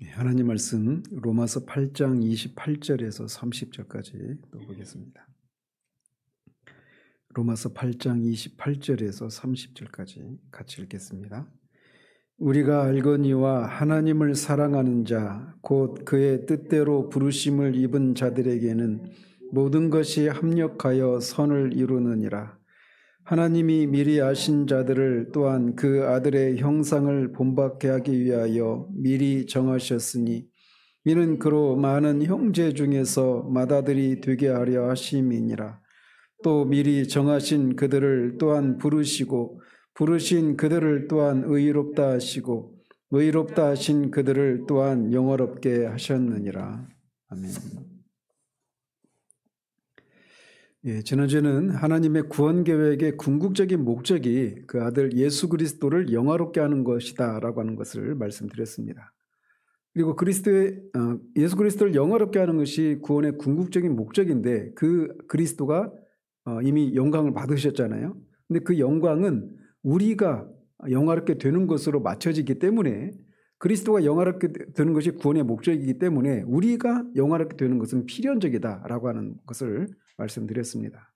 하나님 말씀 로마서 8장 28절에서 30절까지 또 보겠습니다. 로마서 8장 28절에서 30절까지 같이 읽겠습니다. 우리가 알거니와 하나님을 사랑하는 자 곧 그의 뜻대로 부르심을 입은 자들에게는 모든 것이 합력하여 선을 이루느니라. 하나님이 미리 아신 자들을 또한 그 아들의 형상을 본받게 하기 위하여 미리 정하셨으니 이는 그로 많은 형제 중에서 맏아들이 되게 하려 하심이니라. 또 미리 정하신 그들을 또한 부르시고 부르신 그들을 또한 의롭다 하시고 의롭다 하신 그들을 또한 영화롭게 하셨느니라. 아멘. 지난주에는 하나님의 구원 계획의 궁극적인 목적이 그 아들 예수 그리스도를 영화롭게 하는 것이다 라고 하는 것을 말씀드렸습니다. 그리고 예수 그리스도를 영화롭게 하는 것이 구원의 궁극적인 목적인데 그 그리스도가 이미 영광을 받으셨잖아요. 근데 그 영광은 우리가 영화롭게 되는 것으로 맞춰지기 때문에 그리스도가 영화롭게 되는 것이 구원의 목적이기 때문에 우리가 영화롭게 되는 것은 필연적이다라고 하는 것을 말씀드렸습니다.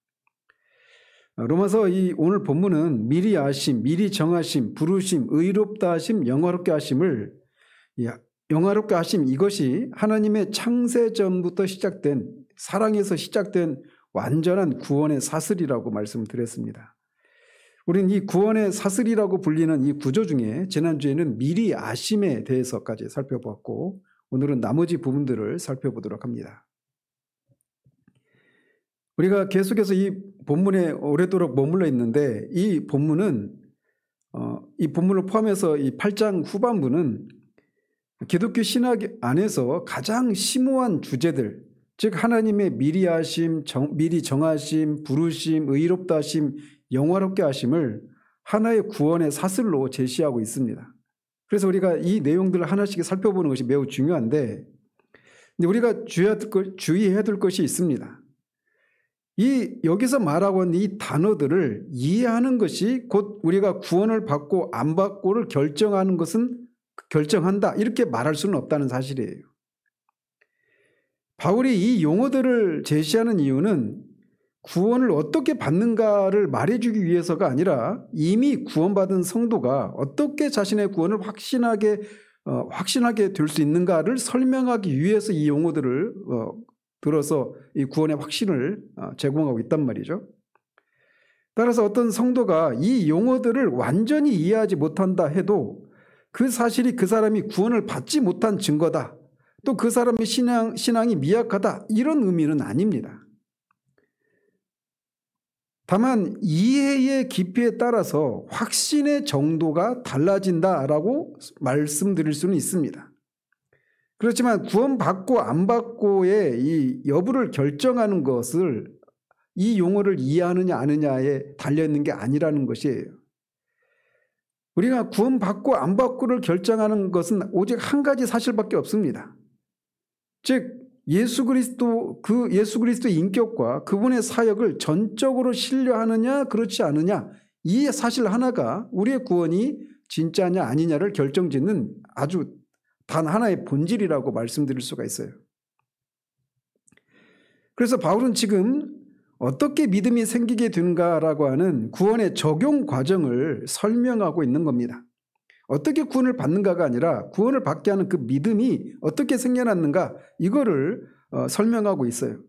로마서 오늘 본문은 미리 아심, 미리 정하심, 부르심, 의롭다 하심, 영화롭게 하심을 영화롭게 하심 이것이 하나님의 창세 전부터 시작된 사랑에서 시작된 완전한 구원의 사슬이라고 말씀드렸습니다. 우리는 이 구원의 사슬이라고 불리는 이 구조 중에 지난주에는 미리 아심에 대해서까지 살펴보았고 오늘은 나머지 부분들을 살펴보도록 합니다. 우리가 계속해서 이 본문에 오래도록 머물러 있는데 이 본문은 이 본문을 포함해서 이 8장 후반부는 기독교 신학 안에서 가장 심오한 주제들, 즉 하나님의 미리 하심, 미리 정하심, 부르심, 의롭다 하심, 영화롭게 하심을 하나의 구원의 사슬로 제시하고 있습니다. 그래서 우리가 이 내용들을 하나씩 살펴보는 것이 매우 중요한데 우리가 주의해야 될 것이 있습니다. 여기서 말하고 있는 이 단어들을 이해하는 것이 곧 우리가 구원을 받고 안 받고를 결정하는 것은 결정한다 이렇게 말할 수는 없다는 사실이에요. 바울이 이 용어들을 제시하는 이유는 구원을 어떻게 받는가를 말해주기 위해서가 아니라 이미 구원받은 성도가 어떻게 자신의 구원을 확신하게 될 수 있는가를 설명하기 위해서 이 용어들을 들어서 이 구원의 확신을 제공하고 있단 말이죠. 따라서 어떤 성도가 이 용어들을 완전히 이해하지 못한다 해도 그 사실이 그 사람이 구원을 받지 못한 증거다. 또 그 사람의 신앙이 미약하다. 이런 의미는 아닙니다. 다만 이해의 깊이에 따라서 확신의 정도가 달라진다라고 말씀드릴 수는 있습니다. 그렇지만 구원받고 안 받고의 이 여부를 결정하는 것을 이 용어를 이해하느냐 아느냐에 달려있는 게 아니라는 것이에요. 우리가 구원받고 안 받고를 결정하는 것은 오직 한 가지 사실밖에 없습니다. 즉 예수 그리스도의 인격과 그분의 사역을 전적으로 신뢰하느냐 그렇지 않느냐 이 사실 하나가 우리의 구원이 진짜냐 아니냐를 결정짓는 아주 단 하나의 본질이라고 말씀드릴 수가 있어요. 그래서 바울은 지금 어떻게 믿음이 생기게 되는가라고 하는 구원의 적용 과정을 설명하고 있는 겁니다. 어떻게 구원을 받는가가 아니라 구원을 받게 하는 그 믿음이 어떻게 생겨났는가 이거를 설명하고 있어요.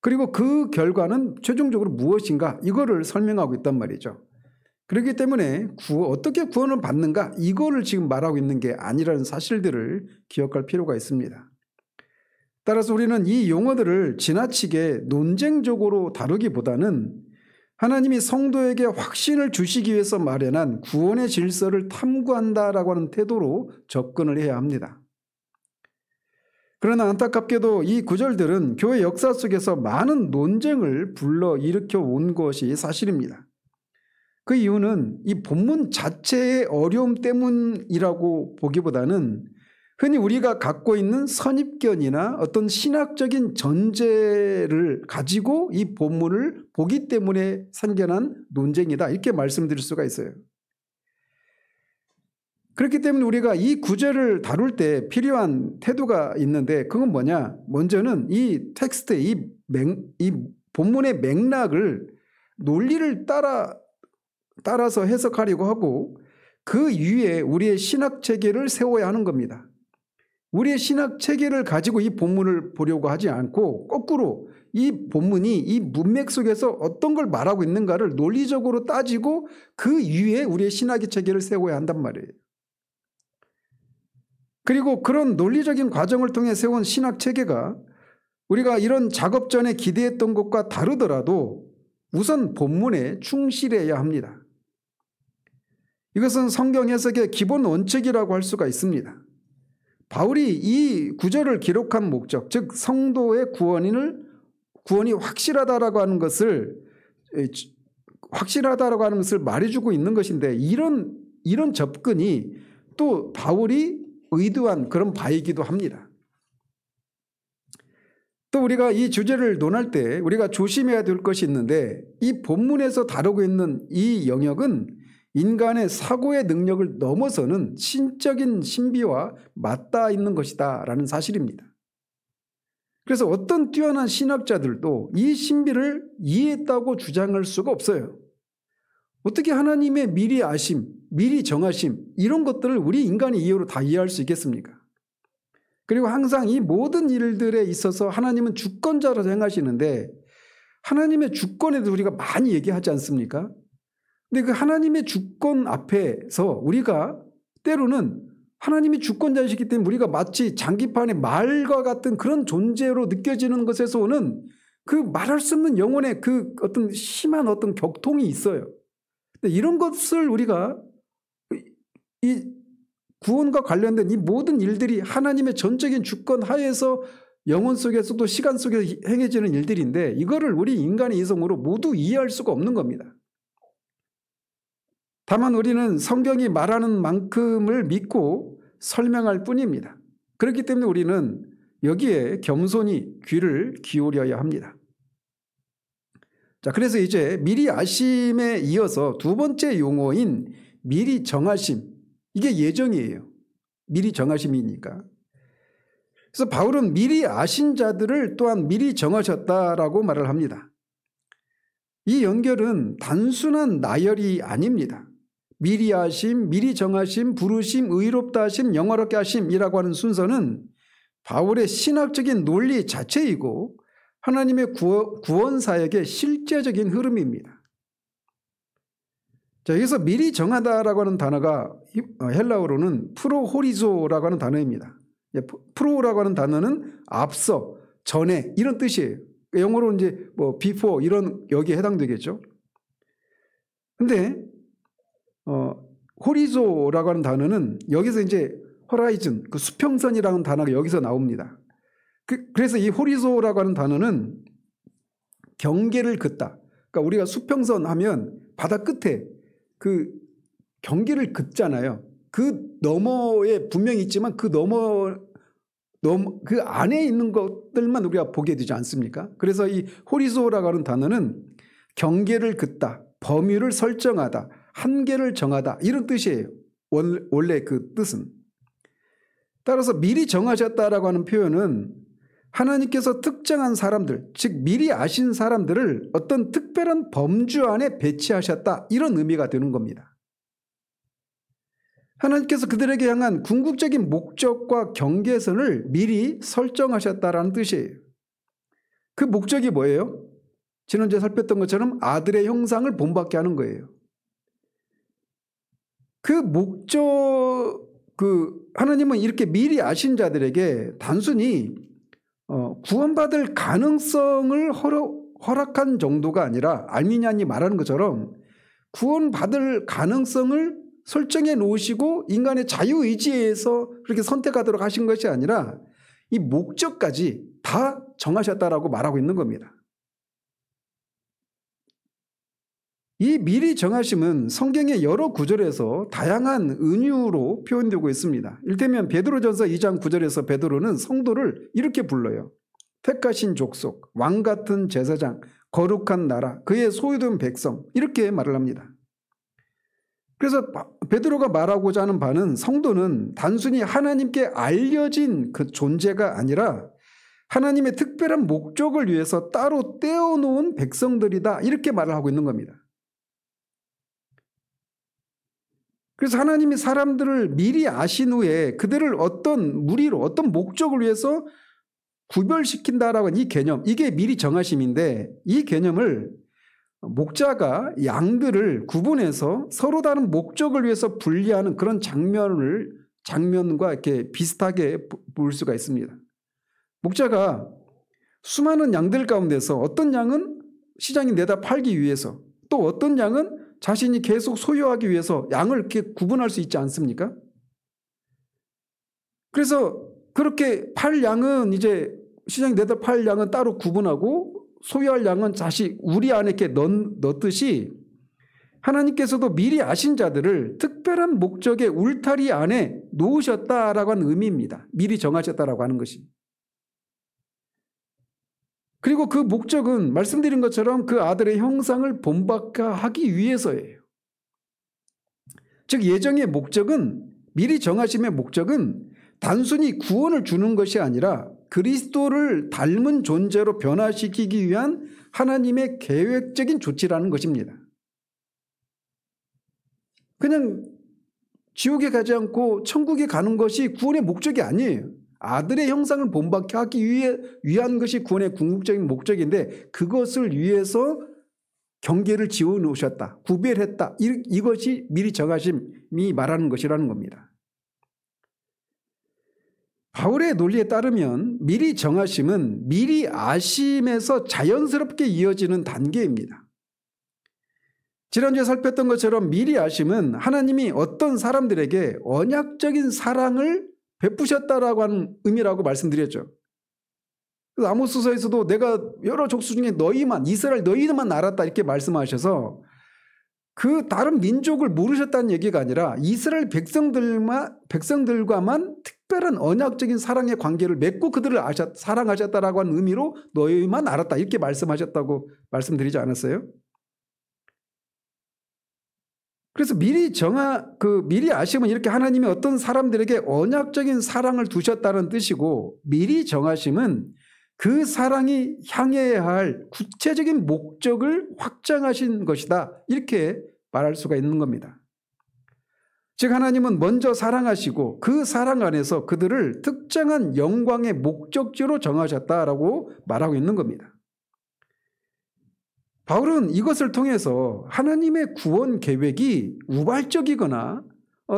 그리고 그 결과는 최종적으로 무엇인가 이거를 설명하고 있단 말이죠. 그렇기 때문에 어떻게 구원을 받는가 이거를 지금 말하고 있는 게 아니라는 사실들을 기억할 필요가 있습니다. 따라서 우리는 이 용어들을 지나치게 논쟁적으로 다루기보다는 하나님이 성도에게 확신을 주시기 위해서 마련한 구원의 질서를 탐구한다라고 하는 태도로 접근을 해야 합니다. 그러나 안타깝게도 이 구절들은 교회 역사 속에서 많은 논쟁을 불러일으켜 온 것이 사실입니다. 그 이유는 이 본문 자체의 어려움 때문이라고 보기보다는 흔히 우리가 갖고 있는 선입견이나 어떤 신학적인 전제를 가지고 이 본문을 보기 때문에 생겨난 논쟁이다 이렇게 말씀드릴 수가 있어요. 그렇기 때문에 우리가 이 구절을 다룰 때 필요한 태도가 있는데 그건 뭐냐? 먼저는 이 텍스트의 이 본문의 맥락을 논리를 따라서 해석하려고 하고 그 위에 우리의 신학 체계를 세워야 하는 겁니다. 우리의 신학 체계를 가지고 이 본문을 보려고 하지 않고 거꾸로 이 본문이 이 문맥 속에서 어떤 걸 말하고 있는가를 논리적으로 따지고 그 위에 우리의 신학의 체계를 세워야 한단 말이에요. 그리고 그런 논리적인 과정을 통해 세운 신학 체계가 우리가 이런 작업 전에 기대했던 것과 다르더라도 우선 본문에 충실해야 합니다. 이것은 성경 해석의 기본 원칙이라고 할 수가 있습니다. 바울이 이 구절을 기록한 목적, 즉 성도의 구원이 확실하다라고 하는 것을 말해주고 있는 것인데 이런 접근이 또 바울이 의도한 그런 바이기도 합니다. 또 우리가 이 주제를 논할 때 우리가 조심해야 될 것이 있는데 이 본문에서 다루고 있는 이 영역은 인간의 사고의 능력을 넘어서는 신적인 신비와 맞닿아 있는 것이다 라는 사실입니다. 그래서 어떤 뛰어난 신학자들도 이 신비를 이해했다고 주장할 수가 없어요. 어떻게 하나님의 미리 아심, 미리 정하심 이런 것들을 우리 인간의 이해로 다 이해할 수 있겠습니까? 그리고 항상 이 모든 일들에 있어서 하나님은 주권자로 행하시는데 하나님의 주권에 대해서 우리가 많이 얘기하지 않습니까? 근데 그 하나님의 주권 앞에서 우리가 때로는 하나님이 주권자이시기 때문에 우리가 마치 장기판의 말과 같은 그런 존재로 느껴지는 것에서 오는 그 말할 수 없는 영혼의 그 어떤 심한 어떤 격통이 있어요. 근데 이런 것을 우리가 이 구원과 관련된 이 모든 일들이 하나님의 전적인 주권 하에서 영혼 속에서도 시간 속에서 행해지는 일들인데 이거를 우리 인간의 이성으로 모두 이해할 수가 없는 겁니다. 다만 우리는 성경이 말하는 만큼을 믿고 설명할 뿐입니다. 그렇기 때문에 우리는 여기에 겸손히 귀를 기울여야 합니다. 자, 그래서 이제 미리 아심에 이어서 두 번째 용어인 미리 정하심, 이게 예정이에요. 미리 정하심이니까. 그래서 바울은 미리 아신 자들을 또한 미리 정하셨다라고 말을 합니다. 이 연결은 단순한 나열이 아닙니다. 미리 아심, 미리 정하심, 부르심, 의롭다 하심, 영화롭게 하심이라고 하는 순서는 바울의 신학적인 논리 자체이고 하나님의 구원 사역의 실제적인 흐름입니다. 자, 여기서 미리 정하다라고 하는 단어가 헬라어로는 프로호리조라고 하는 단어입니다. 프로라고 하는 단어는 앞서, 전에 이런 뜻이에요. 영어로 이제 뭐 before 이런 여기에 해당되겠죠. 근데 호리조라고 하는 단어는 여기서 이제 호라이즌, 그 수평선이라는 단어가 여기서 나옵니다. 그래서 이 호리조라고 하는 단어는 경계를 긋다. 그러니까 우리가 수평선 하면 바다 끝에 그 경계를 긋잖아요. 그 너머에 분명히 있지만 그 그 안에 있는 것들만 우리가 보게 되지 않습니까? 그래서 이 호리조라고 하는 단어는 경계를 긋다, 범위를 설정하다, 한계를 정하다 이런 뜻이에요. 원래 그 뜻은. 따라서 미리 정하셨다라고 하는 표현은 하나님께서 특정한 사람들, 즉 미리 아신 사람들을 어떤 특별한 범주 안에 배치하셨다 이런 의미가 되는 겁니다. 하나님께서 그들에게 향한 궁극적인 목적과 경계선을 미리 설정하셨다라는 뜻이에요. 그 목적이 뭐예요? 지난주에 살폈던 것처럼 아들의 형상을 본받게 하는 거예요. 그 목적, 하나님은 이렇게 미리 아신 자들에게 단순히 구원받을 가능성을 허락한 정도가 아니라 알미니안이 말하는 것처럼 구원받을 가능성을 설정해 놓으시고 인간의 자유의지에서 그렇게 선택하도록 하신 것이 아니라 이 목적까지 다 정하셨다라고 말하고 있는 겁니다. 이 미리 정하심은 성경의 여러 구절에서 다양한 은유로 표현되고 있습니다. 이를테면 베드로전서 2장 9절에서 베드로는 성도를 이렇게 불러요. 택하신 족속, 왕같은 제사장, 거룩한 나라, 그의 소유된 백성 이렇게 말을 합니다. 그래서 베드로가 말하고자 하는 바는 성도는 단순히 하나님께 알려진 그 존재가 아니라 하나님의 특별한 목적을 위해서 따로 떼어놓은 백성들이다, 이렇게 말을 하고 있는 겁니다. 그래서 하나님이 사람들을 미리 아신 후에 그들을 어떤 무리로 어떤 목적을 위해서 구별시킨다라고 하는 이 개념, 이게 미리 정하심인데, 이 개념을 목자가 양들을 구분해서 서로 다른 목적을 위해서 분리하는 그런 장면과 이렇게 비슷하게 볼 수가 있습니다. 목자가 수많은 양들 가운데서 어떤 양은 시장에 내다 팔기 위해서, 또 어떤 양은 자신이 계속 소유하기 위해서 양을 이렇게 구분할 수 있지 않습니까? 그래서 그렇게 팔 양은 이제 시장에 내다 팔 양은 따로 구분하고 소유할 양은 다시 우리 안에 이렇게 넣듯이 하나님께서도 미리 아신 자들을 특별한 목적의 울타리 안에 놓으셨다라고 하는 의미입니다. 미리 정하셨다라고 하는 것이. 그리고 그 목적은 말씀드린 것처럼 그 아들의 형상을 본받하기 위해서예요. 즉 예정의 목적은, 미리 정하심의 목적은 단순히 구원을 주는 것이 아니라 그리스도를 닮은 존재로 변화시키기 위한 하나님의 계획적인 조치라는 것입니다. 그냥 지옥에 가지 않고 천국에 가는 것이 구원의 목적이 아니에요. 아들의 형상을 본받게 하기 위한 것이 구원의 궁극적인 목적인데, 그것을 위해서 경계를 지어 놓으셨다, 구별했다, 이것이 미리 정하심이 말하는 것이라는 겁니다. 바울의 논리에 따르면 미리 정하심은 미리 아심에서 자연스럽게 이어지는 단계입니다. 지난주에 살폈던 것처럼 미리 아심은 하나님이 어떤 사람들에게 언약적인 사랑을 베푸셨다라고 하는 의미라고 말씀드렸죠. 아모스서에서도 내가 여러 족속 중에 이스라엘 너희만 알았다, 이렇게 말씀하셔서 그 다른 민족을 모르셨다는 얘기가 아니라 이스라엘 백성들과만 특별한 언약적인 사랑의 관계를 맺고 그들을 사랑하셨다라고 하는 의미로 너희만 알았다, 이렇게 말씀하셨다고 말씀드리지 않았어요? 그래서 미리 아심은 이렇게 하나님이 어떤 사람들에게 언약적인 사랑을 두셨다는 뜻이고, 미리 정하심은 그 사랑이 향해야 할 구체적인 목적을 확정하신 것이다, 이렇게 말할 수가 있는 겁니다. 즉 하나님은 먼저 사랑하시고 그 사랑 안에서 그들을 특정한 영광의 목적지로 정하셨다라고 말하고 있는 겁니다. 바울은 이것을 통해서 하나님의 구원 계획이 우발적이거나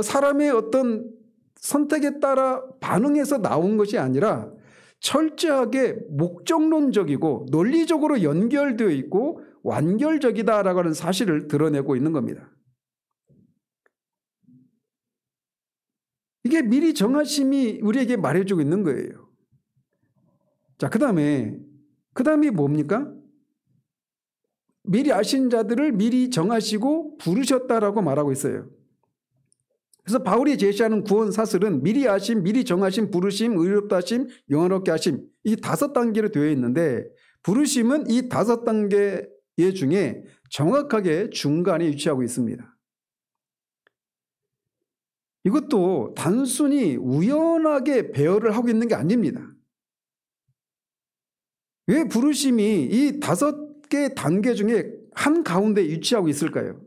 사람의 어떤 선택에 따라 반응해서 나온 것이 아니라 철저하게 목적론적이고 논리적으로 연결되어 있고 완결적이다라고 하는 사실을 드러내고 있는 겁니다. 이게 미리 정하심이 우리에게 말해주고 있는 거예요. 자, 그 다음에 뭡니까? 미리 아신 자들을 미리 정하시고 부르셨다라고 말하고 있어요. 그래서 바울이 제시하는 구원 사슬은 미리 아심, 미리 정하심, 부르심, 의롭다 하심, 영원롭게 하심, 이 5단계로 되어 있는데, 부르심은 이 5단계 중에 정확하게 중간에 위치하고 있습니다. 이것도 단순히 우연하게 배열을 하고 있는 게 아닙니다. 왜 부르심이 이 5개 단계 중에 한 가운데 위치하고 있을까요?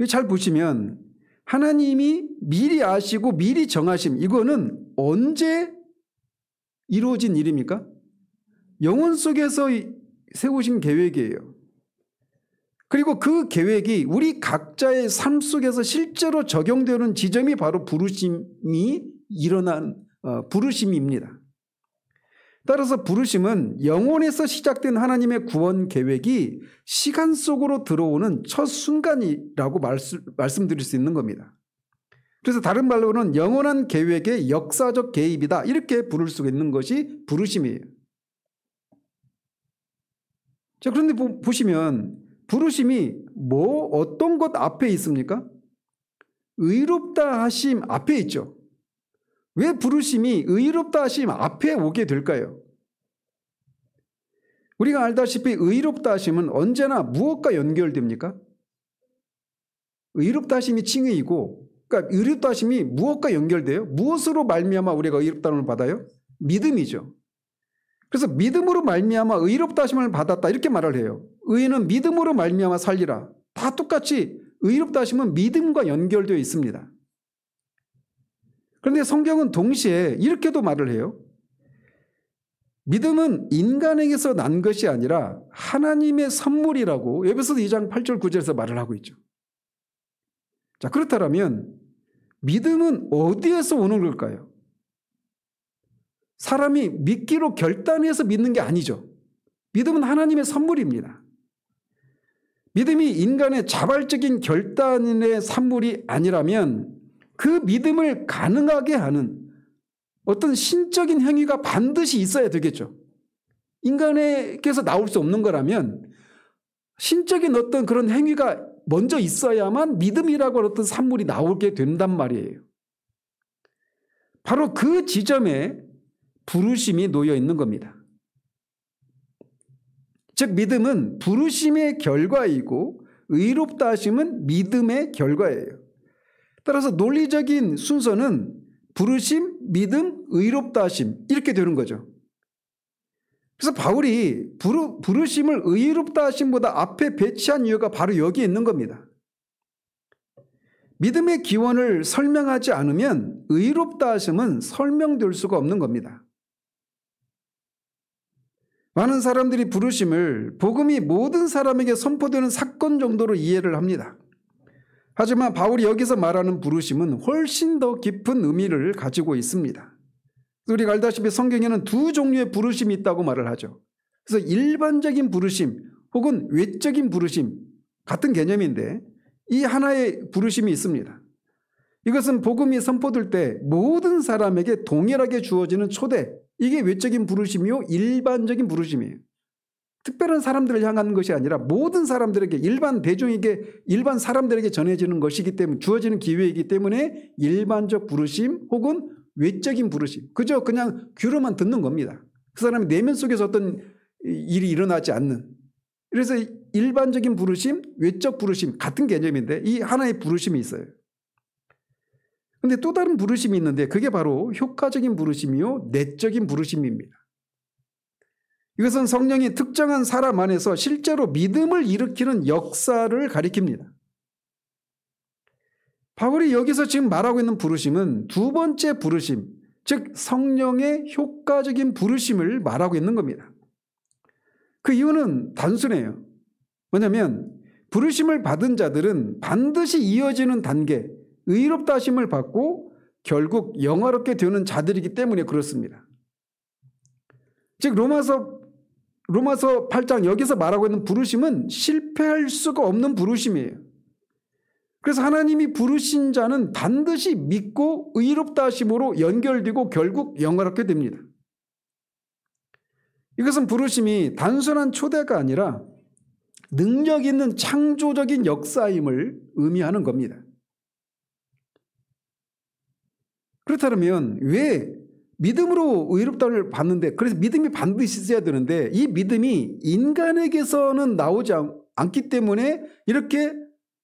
잘 보시면 하나님이 미리 아시고 미리 정하심, 이거는 언제 이루어진 일입니까? 영원 속에서 세우신 계획이에요. 그리고 그 계획이 우리 각자의 삶 속에서 실제로 적용되는 지점이 바로 부르심이 일어난 부르심입니다. 따라서 부르심은 영혼에서 시작된 하나님의 구원 계획이 시간 속으로 들어오는 첫 순간이라고 말씀드릴 수 있는 겁니다. 그래서 다른 말로는 영원한 계획의 역사적 개입이다, 이렇게 부를 수가 있는 것이 부르심이에요. 자, 그런데 보시면 부르심이 어떤 것 앞에 있습니까? 의롭다 하심 앞에 있죠. 왜 부르심이 의롭다 하심 앞에 오게 될까요? 우리가 알다시피 의롭다 하심은 언제나 무엇과 연결됩니까? 의롭다 하심이 칭의이고, 그러니까 의롭다 하심이 무엇과 연결돼요? 무엇으로 말미암아 우리가 의롭다함을 받아요? 믿음이죠. 그래서 믿음으로 말미암아 의롭다 하심을 받았다 이렇게 말을 해요. 의인은 믿음으로 말미암아 살리라. 다 똑같이 의롭다 하심은 믿음과 연결되어 있습니다. 그런데 성경은 동시에 이렇게도 말을 해요. 믿음은 인간에게서 난 것이 아니라 하나님의 선물이라고 에베소서 2장 8절 9절에서 말을 하고 있죠. 자, 그렇다면 믿음은 어디에서 오는 걸까요? 사람이 믿기로 결단해서 믿는 게 아니죠. 믿음은 하나님의 선물입니다. 믿음이 인간의 자발적인 결단의 산물이 아니라면 그 믿음을 가능하게 하는 어떤 신적인 행위가 반드시 있어야 되겠죠. 인간에게서 나올 수 없는 거라면 신적인 어떤 그런 행위가 먼저 있어야만 믿음이라고 하는 어떤 산물이 나오게 된단 말이에요. 바로 그 지점에 부르심이 놓여 있는 겁니다. 즉 믿음은 부르심의 결과이고 의롭다 하심은 믿음의 결과예요. 따라서 논리적인 순서는 부르심, 믿음, 의롭다 하심 이렇게 되는 거죠. 그래서 바울이 부르심을 의롭다 하심보다 앞에 배치한 이유가 바로 여기에 있는 겁니다. 믿음의 기원을 설명하지 않으면 의롭다 하심은 설명될 수가 없는 겁니다. 많은 사람들이 부르심을 복음이 모든 사람에게 선포되는 사건 정도로 이해를 합니다. 하지만 바울이 여기서 말하는 부르심은 훨씬 더 깊은 의미를 가지고 있습니다. 우리가 알다시피 성경에는 두 종류의 부르심이 있다고 말을 하죠. 그래서 일반적인 부르심 혹은 외적인 부르심 같은 개념인데 이 하나의 부르심이 있습니다. 이것은 복음이 선포될 때 모든 사람에게 동일하게 주어지는 초대, 이게 외적인 부르심이요 일반적인 부르심이에요. 특별한 사람들을 향하는 것이 아니라 모든 사람들에게 일반 대중에게 일반 사람들에게 전해지는 것이기 때문에 주어지는 기회이기 때문에 일반적 부르심 혹은 외적인 부르심 그저 그냥 귀로만 듣는 겁니다. 그 사람의 내면 속에서 어떤 일이 일어나지 않는 그래서 일반적인 부르심 외적 부르심 같은 개념인데 이 하나의 부르심이 있어요. 그런데 또 다른 부르심이 있는데 그게 바로 효과적인 부르심이요 내적인 부르심입니다. 이것은 성령이 특정한 사람 안에서 실제로 믿음을 일으키는 역사를 가리킵니다. 바울이 여기서 지금 말하고 있는 부르심은 두 번째 부르심, 즉 성령의 효과적인 부르심을 말하고 있는 겁니다. 그 이유는 단순해요. 뭐냐면 부르심을 받은 자들은 반드시 이어지는 단계, 의롭다 하심을 받고 결국 영화롭게 되는 자들이기 때문에 그렇습니다. 즉 로마서 8장 여기서 말하고 있는 부르심은 실패할 수가 없는 부르심이에요. 그래서 하나님이 부르신 자는 반드시 믿고 의롭다 하심으로 연결되고 결국 영화롭게 됩니다. 이것은 부르심이 단순한 초대가 아니라 능력 있는 창조적인 역사임을 의미하는 겁니다. 그렇다면 왜 믿음으로 의롭다를 받는데 그래서 믿음이 반드시 있어야 되는데 이 믿음이 인간에게서는 나오지 않기 때문에 이렇게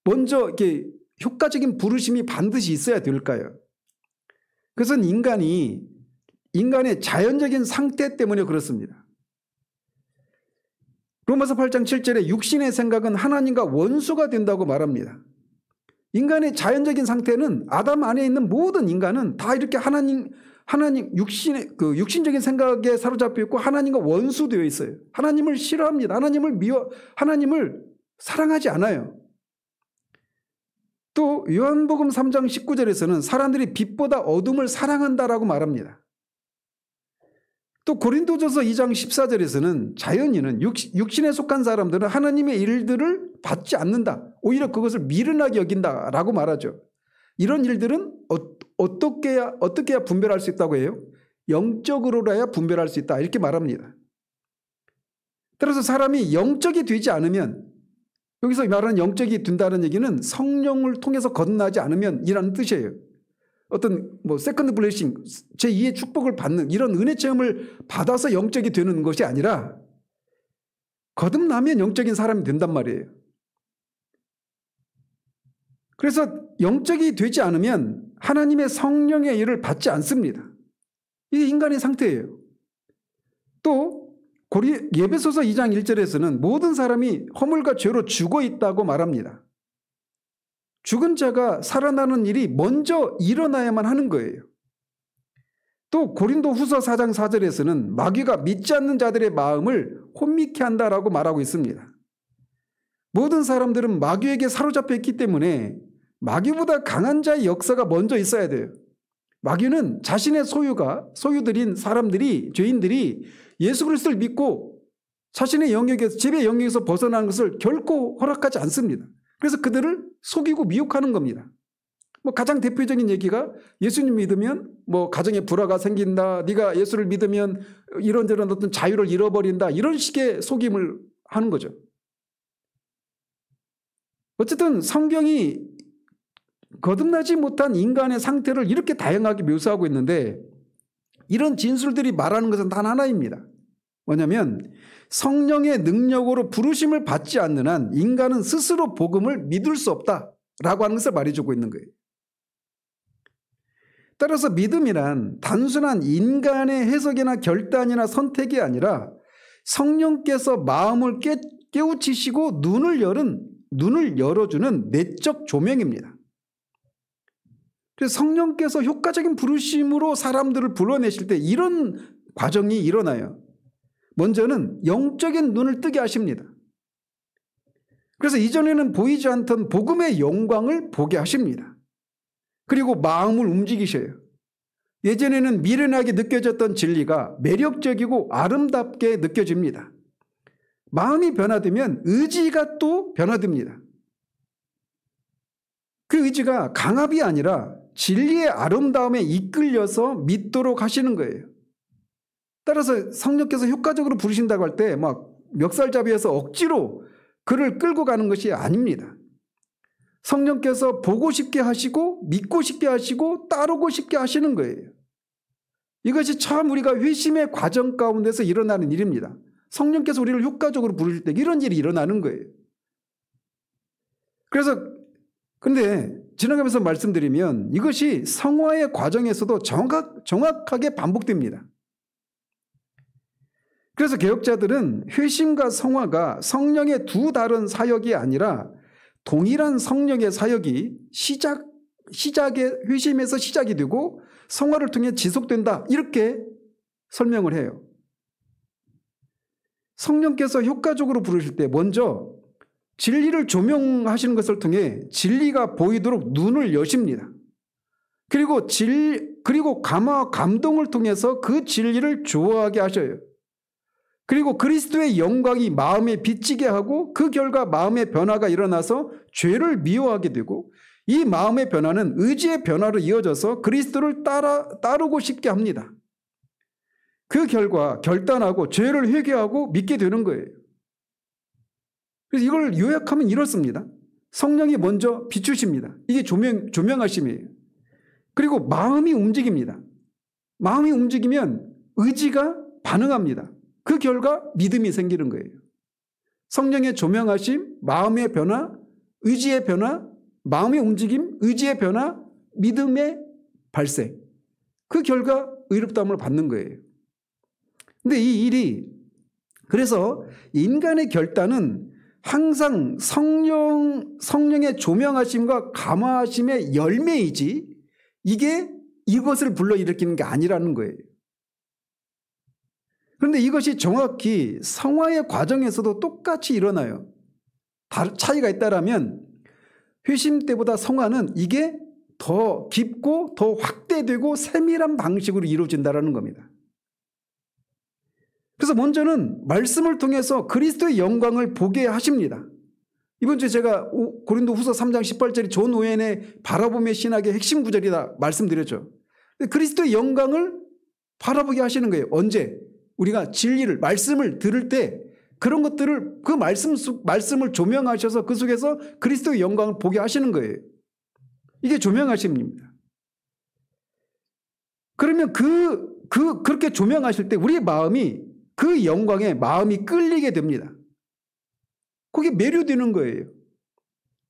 먼저 이렇게 효과적인 부르심이 반드시 있어야 될까요? 그것은 인간의 자연적인 상태 때문에 그렇습니다. 로마서 8장 7절에 육신의 생각은 하나님과 원수가 된다고 말합니다. 인간의 자연적인 상태는 아담 안에 있는 모든 인간은 다 이렇게 하나님 육신적인 생각에 사로잡혀 있고 하나님과 원수되어 있어요. 하나님을 싫어합니다. 하나님을 사랑하지 않아요. 또 요한복음 3장 19절에서는 사람들이 빛보다 어둠을 사랑한다라고 말합니다. 또 고린도전서 2장 14절에서는 자연인은 육신에 속한 사람들은 하나님의 일들을 받지 않는다. 오히려 그것을 미련하게 여긴다라고 말하죠. 이런 일들은 어떻게 해야 분별할 수 있다고 해요? 영적으로라야 분별할 수 있다 이렇게 말합니다. 따라서 사람이 영적이 되지 않으면 여기서 말하는 영적이 된다는 얘기는 성령을 통해서 거듭나지 않으면 이라는 뜻이에요. 어떤 세컨드 블레싱 제2의 축복을 받는 이런 은혜 체험을 받아서 영적이 되는 것이 아니라 거듭나면 영적인 사람이 된단 말이에요. 그래서 영적이 되지 않으면 하나님의 성령의 일을 받지 않습니다. 이게 인간의 상태예요. 또 예배소서 2장 1절에서는 모든 사람이 허물과 죄로 죽어 있다고 말합니다. 죽은 자가 살아나는 일이 먼저 일어나야만 하는 거예요. 또 고린도후서 4장 4절에서는 마귀가 믿지 않는 자들의 마음을 혼미케 한다라고 말하고 있습니다. 모든 사람들은 마귀에게 사로잡혀 있기 때문에 마귀보다 강한 자의 역사가 먼저 있어야 돼요. 마귀는 자신의 소유들인 사람들이, 죄인들이 예수 그리스도를 믿고 자신의 영역에서, 지배 영역에서 벗어나는 것을 결코 허락하지 않습니다. 그래서 그들을 속이고 미혹하는 겁니다. 가장 대표적인 얘기가 예수님 믿으면 가정에 불화가 생긴다. 네가 예수를 믿으면 이런저런 어떤 자유를 잃어버린다. 이런 식의 속임을 하는 거죠. 어쨌든 성경이 거듭나지 못한 인간의 상태를 이렇게 다양하게 묘사하고 있는데 이런 진술들이 말하는 것은 단 하나입니다. 뭐냐면 성령의 능력으로 부르심을 받지 않는 한 인간은 스스로 복음을 믿을 수 없다라고 하는 것을 말해주고 있는 거예요. 따라서 믿음이란 단순한 인간의 해석이나 결단이나 선택이 아니라 성령께서 마음을 깨우치시고 눈을 열어주는 내적 조명입니다. 그래서 성령께서 효과적인 부르심으로 사람들을 불러내실 때 이런 과정이 일어나요. 먼저는 영적인 눈을 뜨게 하십니다. 그래서 이전에는 보이지 않던 복음의 영광을 보게 하십니다. 그리고 마음을 움직이셔요. 예전에는 미련하게 느껴졌던 진리가 매력적이고 아름답게 느껴집니다. 마음이 변화되면 의지가 또 변화됩니다. 그 의지가 강압이 아니라 진리의 아름다움에 이끌려서 믿도록 하시는 거예요. 따라서 성령께서 효과적으로 부르신다고 할 때 멱살잡이에서 억지로 그를 끌고 가는 것이 아닙니다. 성령께서 보고 싶게 하시고 믿고 싶게 하시고 따르고 싶게 하시는 거예요. 이것이 참 우리가 회심의 과정 가운데서 일어나는 일입니다. 성령께서 우리를 효과적으로 부르실 때 이런 일이 일어나는 거예요. 그런데 지나가면서 말씀드리면 이것이 성화의 과정에서도 정확하게 반복됩니다. 그래서 개혁자들은 회심과 성화가 성령의 두 다른 사역이 아니라 동일한 성령의 사역이 회심에서 시작이 되고 성화를 통해 지속된다. 이렇게 설명을 해요. 성령께서 효과적으로 부르실 때 먼저 진리를 조명하시는 것을 통해 진리가 보이도록 눈을 여십니다. 그리고 감화와 감동을 통해서 그 진리를 좋아하게 하셔요. 그리고 그리스도의 영광이 마음에 비치게 하고 그 결과 마음의 변화가 일어나서 죄를 미워하게 되고 이 마음의 변화는 의지의 변화로 이어져서 그리스도를 따르고 싶게 합니다. 그 결과 결단하고 죄를 회개하고 믿게 되는 거예요. 그래서 이걸 요약하면 이렇습니다. 성령이 먼저 비추십니다. 이게 조명하심이에요. 그리고 마음이 움직입니다. 마음이 움직이면 의지가 반응합니다. 그 결과 믿음이 생기는 거예요. 성령의 조명하심, 마음의 변화, 의지의 변화, 마음의 움직임, 의지의 변화, 믿음의 발생. 그 결과 의롭다함을 받는 거예요. 근데 이 일이 그래서 인간의 결단은 항상 성령의 조명하심과 감화하심의 열매이지 이것을 불러일으키는 게 아니라는 거예요. 그런데 이것이 정확히 성화의 과정에서도 똑같이 일어나요. 차이가 있다라면 회심 때보다 성화는 이게 더 깊고 더 확대되고 세밀한 방식으로 이루어진다는 겁니다. 그래서 먼저는 말씀을 통해서 그리스도의 영광을 보게 하십니다. 이번 주에 제가 고린도후서 3장 18절이 존 오웬의 바라봄의 신학의 핵심 구절이다 말씀드렸죠. 그리스도의 영광을 바라보게 하시는 거예요. 언제? 우리가 진리를 말씀을 들을 때 그런 것들을 그 말씀을 조명하셔서 그 속에서 그리스도의 영광을 보게 하시는 거예요. 이게 조명하심입니다. 그러면 그렇게 조명하실 때 우리의 마음이 그 영광에 마음이 끌리게 됩니다. 거기에 매료되는 거예요.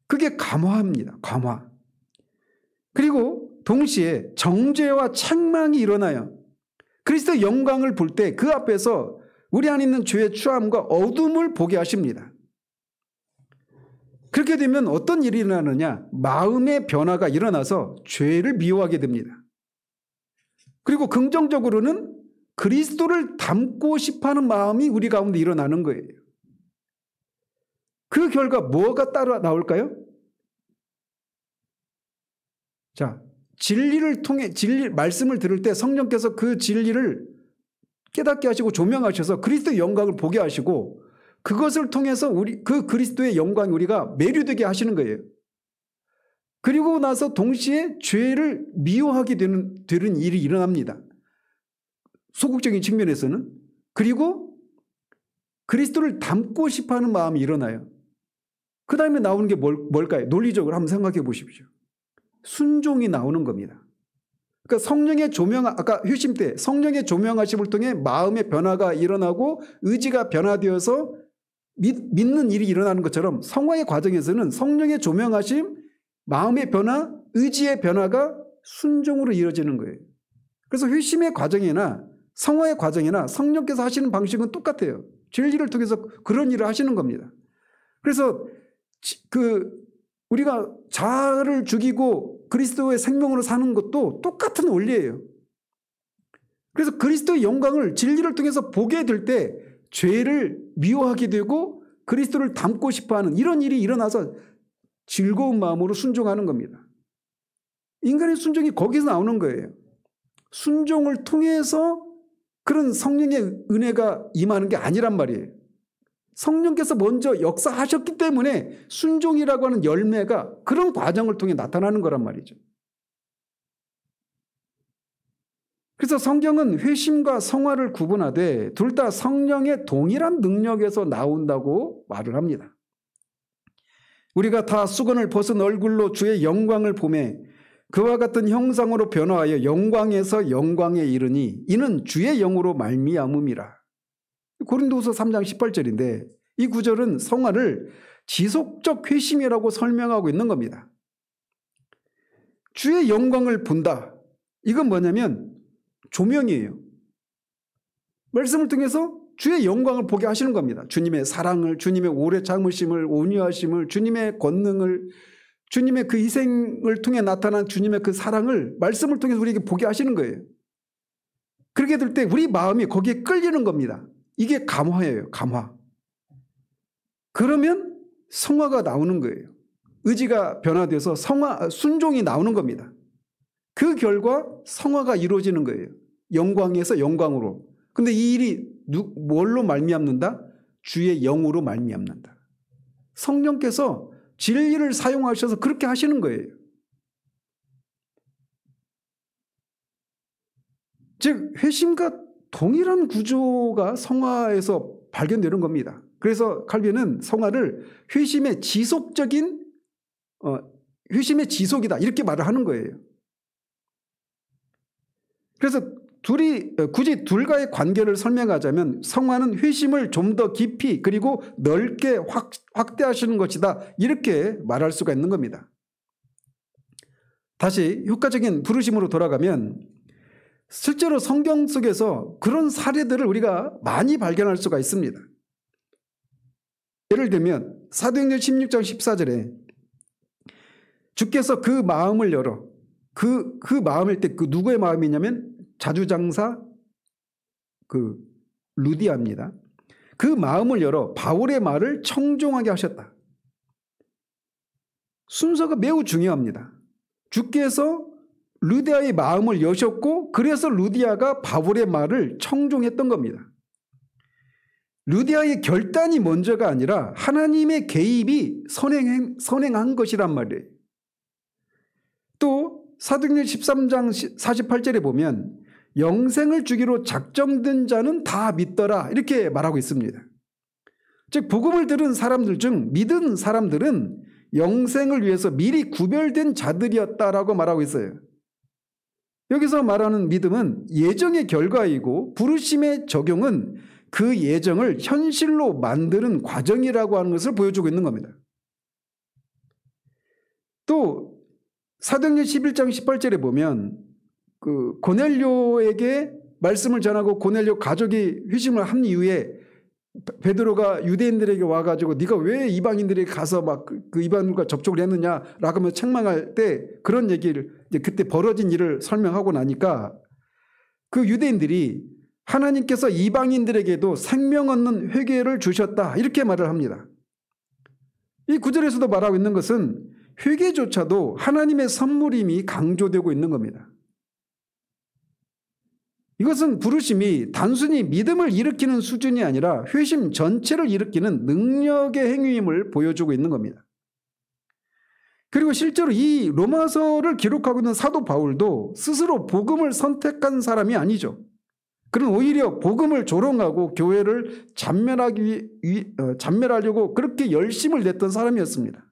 그게 감화입니다. 감화. 그리고 동시에 정죄와 책망이 일어나요. 그리스도의 영광을 볼 때 그 앞에서 우리 안에 있는 죄의 추함과 어둠을 보게 하십니다. 그렇게 되면 어떤 일이 일어나느냐? 마음의 변화가 일어나서 죄를 미워하게 됩니다. 그리고 긍정적으로는 그리스도를 닮고 싶어하는 마음이 우리 가운데 일어나는 거예요. 그 결과 뭐가 따라 나올까요? 자, 진리를 통해 말씀을 들을 때 성령께서 그 진리를 깨닫게 하시고 조명하셔서 그리스도의 영광을 보게 하시고 그것을 통해서 그 그리스도의 영광이 우리가 매료되게 하시는 거예요. 그리고 나서 동시에 죄를 미워하게 되는 일이 일어납니다. 소극적인 측면에서는. 그리고 그리스도를 닮고 싶어하는 마음이 일어나요. 그 다음에 나오는 게 뭘까요? 논리적으로 한번 생각해 보십시오. 순종이 나오는 겁니다. 그러니까 성령의 조명, 아까 휴심 때 성령의 조명하심을 통해 마음의 변화가 일어나고 의지가 변화되어서 믿는 일이 일어나는 것처럼 성화의 과정에서는 성령의 조명하심, 마음의 변화, 의지의 변화가 순종으로 이어지는 거예요. 그래서 휴심의 과정이나 성화의 과정이나 성령께서 하시는 방식은 똑같아요. 진리를 통해서 그런 일을 하시는 겁니다. 그래서 우리가 자아를 죽이고 그리스도의 생명으로 사는 것도 똑같은 원리예요. 그래서 그리스도의 영광을 진리를 통해서 보게 될 때 죄를 미워하게 되고 그리스도를 닮고 싶어하는 이런 일이 일어나서 즐거운 마음으로 순종하는 겁니다. 인간의 순종이 거기서 나오는 거예요. 순종을 통해서 그런 성령의 은혜가 임하는 게 아니란 말이에요. 성령께서 먼저 역사하셨기 때문에 순종이라고 하는 열매가 그런 과정을 통해 나타나는 거란 말이죠. 그래서 성경은 회심과 성화를 구분하되 둘 다 성령의 동일한 능력에서 나온다고 말을 합니다. 우리가 다 수건을 벗은 얼굴로 주의 영광을 보매 그와 같은 형상으로 변화하여 영광에서 영광에 이르니 이는 주의 영으로 말미암음이라. 고린도후서 3장 18절인데 이 구절은 성화를 지속적 회심이라고 설명하고 있는 겁니다. 주의 영광을 본다. 이건 뭐냐면 조명이에요. 말씀을 통해서 주의 영광을 보게 하시는 겁니다. 주님의 사랑을, 주님의 오래 참으심을, 온유하심을, 주님의 권능을, 주님의 그 희생을 통해 나타난 주님의 그 사랑을 말씀을 통해서 우리에게 보게 하시는 거예요. 그렇게 될 때 우리 마음이 거기에 끌리는 겁니다. 이게 감화예요. 감화. 그러면 성화가 나오는 거예요. 의지가 변화돼서 순종이 나오는 겁니다. 그 결과 성화가 이루어지는 거예요. 영광에서 영광으로. 근데 이 일이 뭘로 말미암는다? 주의 영으로 말미암는다. 성령께서 진리를 사용하셔서 그렇게 하시는 거예요. 즉 회심과 동일한 구조가 성화에서 발견되는 겁니다. 그래서 칼빈은 성화를 회심의 지속이다 이렇게 말을 하는 거예요. 그래서 굳이 둘과의 관계를 설명하자면 성화는 회심을 좀 더 깊이 그리고 넓게 확대하시는 것이다 이렇게 말할 수가 있는 겁니다. 다시 효과적인 부르심으로 돌아가면 실제로 성경 속에서 그런 사례들을 우리가 많이 발견할 수가 있습니다. 예를 들면 사도행전 16장 14절에 주께서 그 마음을 열어 그 마음일 때 그 누구의 마음이냐면 자주장사 루디아입니다. 그 마음을 열어 바울의 말을 청종하게 하셨다. 순서가 매우 중요합니다. 주께서 루디아의 마음을 여셨고 그래서 루디아가 바울의 말을 청종했던 겁니다. 루디아의 결단이 먼저가 아니라 하나님의 개입이 선행한 것이란 말이에요. 또 사도행전 13장 48절에 보면 영생을 주기로 작정된 자는 다 믿더라 이렇게 말하고 있습니다. 즉 복음을 들은 사람들 중 믿은 사람들은 영생을 위해서 미리 구별된 자들이었다라고 말하고 있어요. 여기서 말하는 믿음은 예정의 결과이고 부르심의 적용은 그 예정을 현실로 만드는 과정이라고 하는 것을 보여주고 있는 겁니다. 또 사도행전 11장 18절에 보면 그 고넬료에게 말씀을 전하고 고넬료 가족이 회심을 한 이후에 베드로가 유대인들에게 와가지고 네가 왜 이방인들에게 가서 막 그 이방인들과 접촉을 했느냐라고 하면 책망할 때 그런 얘기를 이제 그때 벌어진 일을 설명하고 나니까 그 유대인들이 하나님께서 이방인들에게도 생명 얻는 회개를 주셨다 이렇게 말을 합니다. 이 구절에서도 말하고 있는 것은 회개조차도 하나님의 선물임이 강조되고 있는 겁니다. 이것은 부르심이 단순히 믿음을 일으키는 수준이 아니라 회심 전체를 일으키는 능력의 행위임을 보여주고 있는 겁니다. 그리고 실제로 이 로마서를 기록하고 있는 사도 바울도 스스로 복음을 선택한 사람이 아니죠. 그는 오히려 복음을 조롱하고 교회를 잔멸하려고 그렇게 열심을 냈던 사람이었습니다.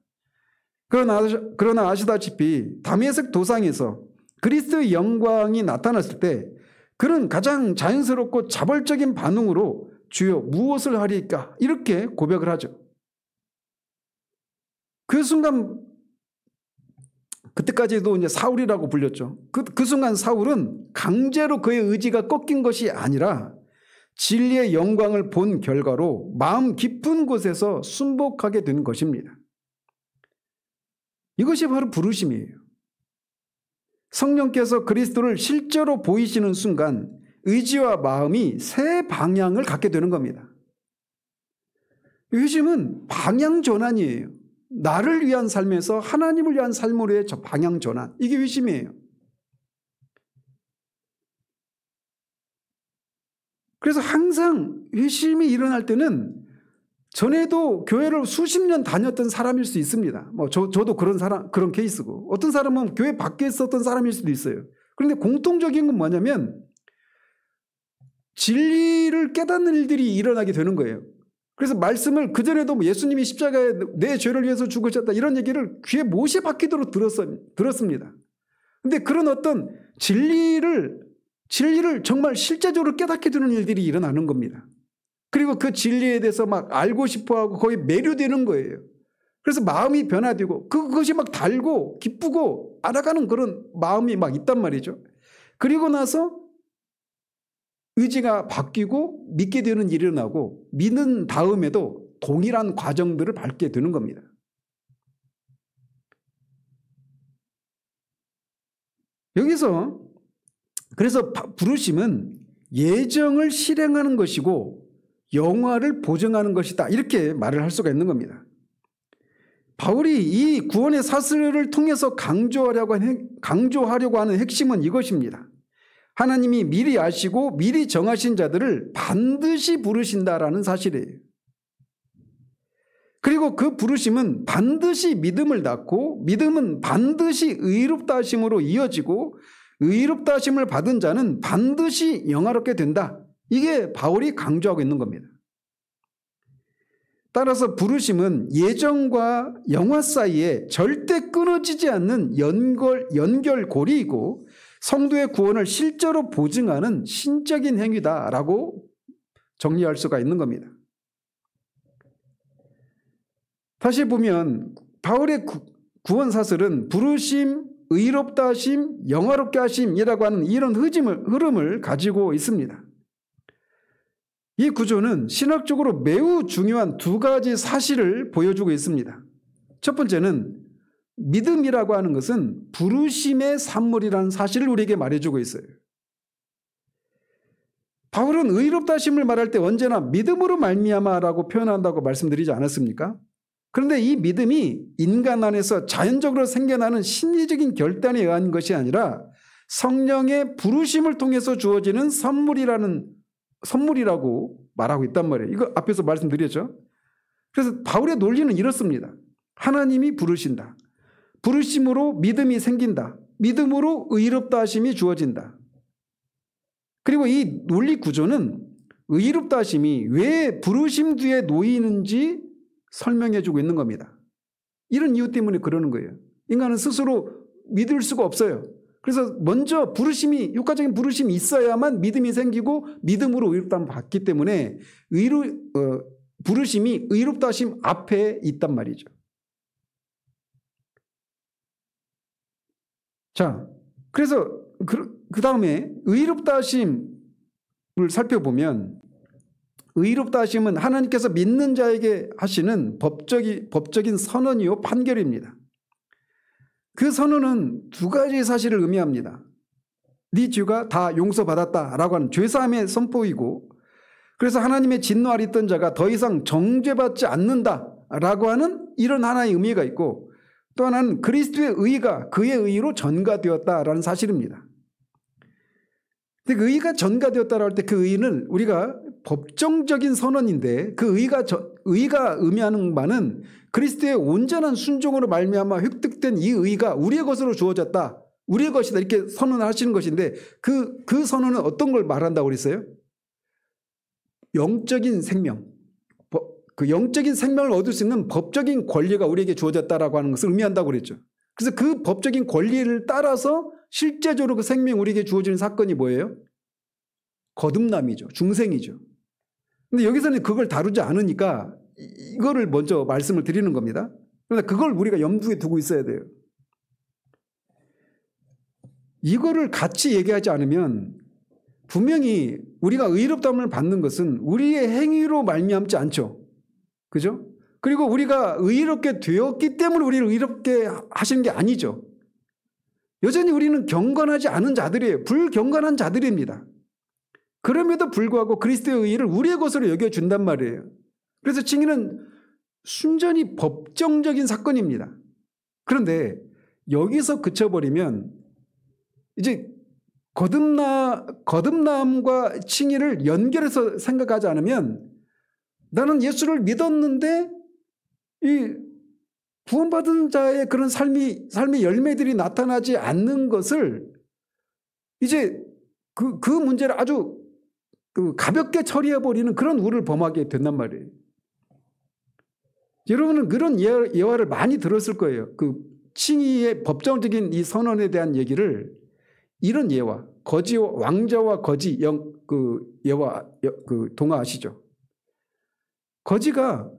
그러나 아시다시피 다메섹 도상에서 그리스도의 영광이 나타났을 때 그는 가장 자연스럽고 자발적인 반응으로 주여 무엇을 하리까 이렇게 고백을 하죠. 그 순간 그때까지도 이제 사울이라고 불렸죠. 그 순간 사울은 강제로 그의 의지가 꺾인 것이 아니라 진리의 영광을 본 결과로 마음 깊은 곳에서 순복하게 된 것입니다. 이것이 바로 부르심이에요. 성령께서 그리스도를 실제로 보이시는 순간 의지와 마음이 새 방향을 갖게 되는 겁니다. 회심은 방향 전환이에요. 나를 위한 삶에서 하나님을 위한 삶으로의 저 방향 전환. 이게 회심이에요. 그래서 항상 회심이 일어날 때는 전에도 교회를 수십 년 다녔던 사람일 수 있습니다. 저도 그런 케이스고, 어떤 사람은 교회 밖에 있었던 사람일 수도 있어요. 그런데 공통적인 건 뭐냐면 진리를 깨닫는 일들이 일어나게 되는 거예요. 그래서 말씀을 그전에도 예수님이 십자가에 내 죄를 위해서 죽으셨다 이런 얘기를 귀에 못이 박히도록 들었습니다. 그런데 그런 어떤 진리를 정말 실제적으로 깨닫게 되는 일들이 일어나는 겁니다. 그리고 그 진리에 대해서 막 알고 싶어하고 거의 매료되는 거예요. 그래서 마음이 변화되고 그것이 막 달고 기쁘고 알아가는 그런 마음이 막 있단 말이죠. 그리고 나서 의지가 바뀌고 믿게 되는 일이 일어나고 믿는 다음에도 동일한 과정들을 밟게 되는 겁니다. 여기서 그래서 부르심은 예정을 실행하는 것이고 영화를 보증하는 것이다 이렇게 말을 할 수가 있는 겁니다. 바울이 이 구원의 사슬을 통해서 강조하려고 하는 핵심은 이것입니다. 하나님이 미리 아시고 미리 정하신 자들을 반드시 부르신다라는 사실이에요. 그리고 그 부르심은 반드시 믿음을 낳고 믿음은 반드시 의롭다 하심으로 이어지고 의롭다 하심을 받은 자는 반드시 영화롭게 된다. 이게 바울이 강조하고 있는 겁니다. 따라서 부르심은 예정과 영화 사이에 절대 끊어지지 않는 연결고리이고 성도의 구원을 실제로 보증하는 신적인 행위다라고 정리할 수가 있는 겁니다. 다시 보면 바울의 구원 사슬은 부르심, 의롭다 하심, 영화롭게 하심이라고 하는 이런 흐름을 가지고 있습니다. 이 구조는 신학적으로 매우 중요한 두 가지 사실을 보여주고 있습니다. 첫 번째는 믿음이라고 하는 것은 부르심의 산물이라는 사실을 우리에게 말해주고 있어요. 바울은 의롭다 하심을 말할 때 언제나 믿음으로 말미암아라고 표현한다고 말씀드리지 않았습니까? 그런데 이 믿음이 인간 안에서 자연적으로 생겨나는 심리적인 결단에 의한 것이 아니라 성령의 부르심을 통해서 주어지는 선물이라고 말하고 있단 말이에요. 이거 앞에서 말씀드렸죠. 그래서 바울의 논리는 이렇습니다. 하나님이 부르신다. 부르심으로 믿음이 생긴다. 믿음으로 의롭다 하심이 주어진다. 그리고 이 논리 구조는 의롭다 하심이 왜 부르심 뒤에 놓이는지 설명해주고 있는 겁니다. 이런 이유 때문에 그러는 거예요. 인간은 스스로 믿을 수가 없어요. 그래서 먼저 효과적인 부르심이 있어야만 믿음이 생기고 믿음으로 의롭다함을 받기 때문에 부르심이 의롭다 하심 앞에 있단 말이죠. 자, 그래서 그 다음에 의롭다 하심을 살펴보면 의롭다 하심은 하나님께서 믿는 자에게 하시는 법적인 선언이요 판결입니다. 그 선언은 두 가지 사실을 의미합니다. 네 죄가 다 용서받았다라고 하는 죄사함의 선포이고, 그래서 하나님의 진노 아래 있던 자가 더 이상 정죄받지 않는다라고 하는 이런 하나의 의미가 있고, 또 하나는 그리스도의 의가 그의 의로 전가되었다라는 사실입니다. 근데 그 의가 전가되었다라고 할 때 그 의는 우리가 법정적인 선언인데, 그 의가 의미하는 바는 그리스도의 온전한 순종으로 말미암아 획득된 이 의가 우리의 것으로 주어졌다, 우리의 것이다, 이렇게 선언을 하시는 것인데, 그 선언은 어떤 걸 말한다고 그랬어요? 영적인 생명, 그 영적인 생명을 얻을 수 있는 법적인 권리가 우리에게 주어졌다라고 하는 것을 의미한다고 그랬죠. 그래서 그 법적인 권리를 따라서 실제적으로 그 생명이 우리에게 주어지는 사건이 뭐예요? 거듭남이죠. 중생이죠. 근데 여기서는 그걸 다루지 않으니까 이거를 먼저 말씀을 드리는 겁니다. 그런데 그걸 우리가 염두에 두고 있어야 돼요. 이거를 같이 얘기하지 않으면 분명히 우리가 의롭다함을 받는 것은 우리의 행위로 말미암지 않죠. 그죠? 그리고 우리가 의롭게 되었기 때문에 우리를 의롭게 하시는 게 아니죠. 여전히 우리는 경건하지 않은 자들이에요. 불경건한 자들입니다. 그럼에도 불구하고 그리스도의 의를 우리의 것으로 여겨준단 말이에요. 그래서 칭의는 순전히 법정적인 사건입니다. 그런데 여기서 그쳐버리면 이제 거듭남과 칭의를 연결해서 생각하지 않으면, 나는 예수를 믿었는데 이 구원받은 자의 그런 삶의 열매들이 나타나지 않는 것을 이제 그 문제를 아주 가볍게 처리해버리는 그런 우를 범하게 된단 말이에요. 여러분은 그런 예화를 많이 들었을 거예요. 그 칭의의 법정적인 이 선언에 대한 얘기를, 이런 예화, 왕자와 거지 예화, 동화 아시죠? 거지가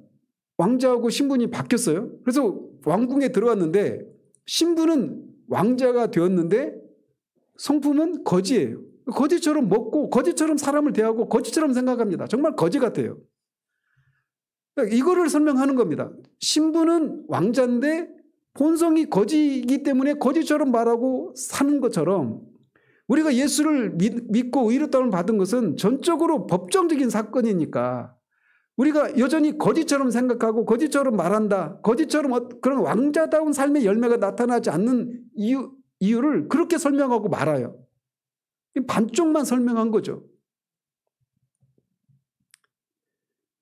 왕자하고 신분이 바뀌었어요. 그래서 왕궁에 들어왔는데 신분은 왕자가 되었는데 성품은 거지예요. 거지처럼 먹고 거지처럼 사람을 대하고 거지처럼 생각합니다. 정말 거지 같아요. 이거를 설명하는 겁니다. 신분은 왕자인데 본성이 거지이기 때문에 거지처럼 말하고 사는 것처럼, 우리가 예수를 믿고 의롭다함을 받은 것은 전적으로 법정적인 사건이니까 우리가 여전히 거지처럼 생각하고 거지처럼 말한다, 거지처럼 그런 왕자다운 삶의 열매가 나타나지 않는 이유를 그렇게 설명하고 말아요. 반쪽만 설명한 거죠.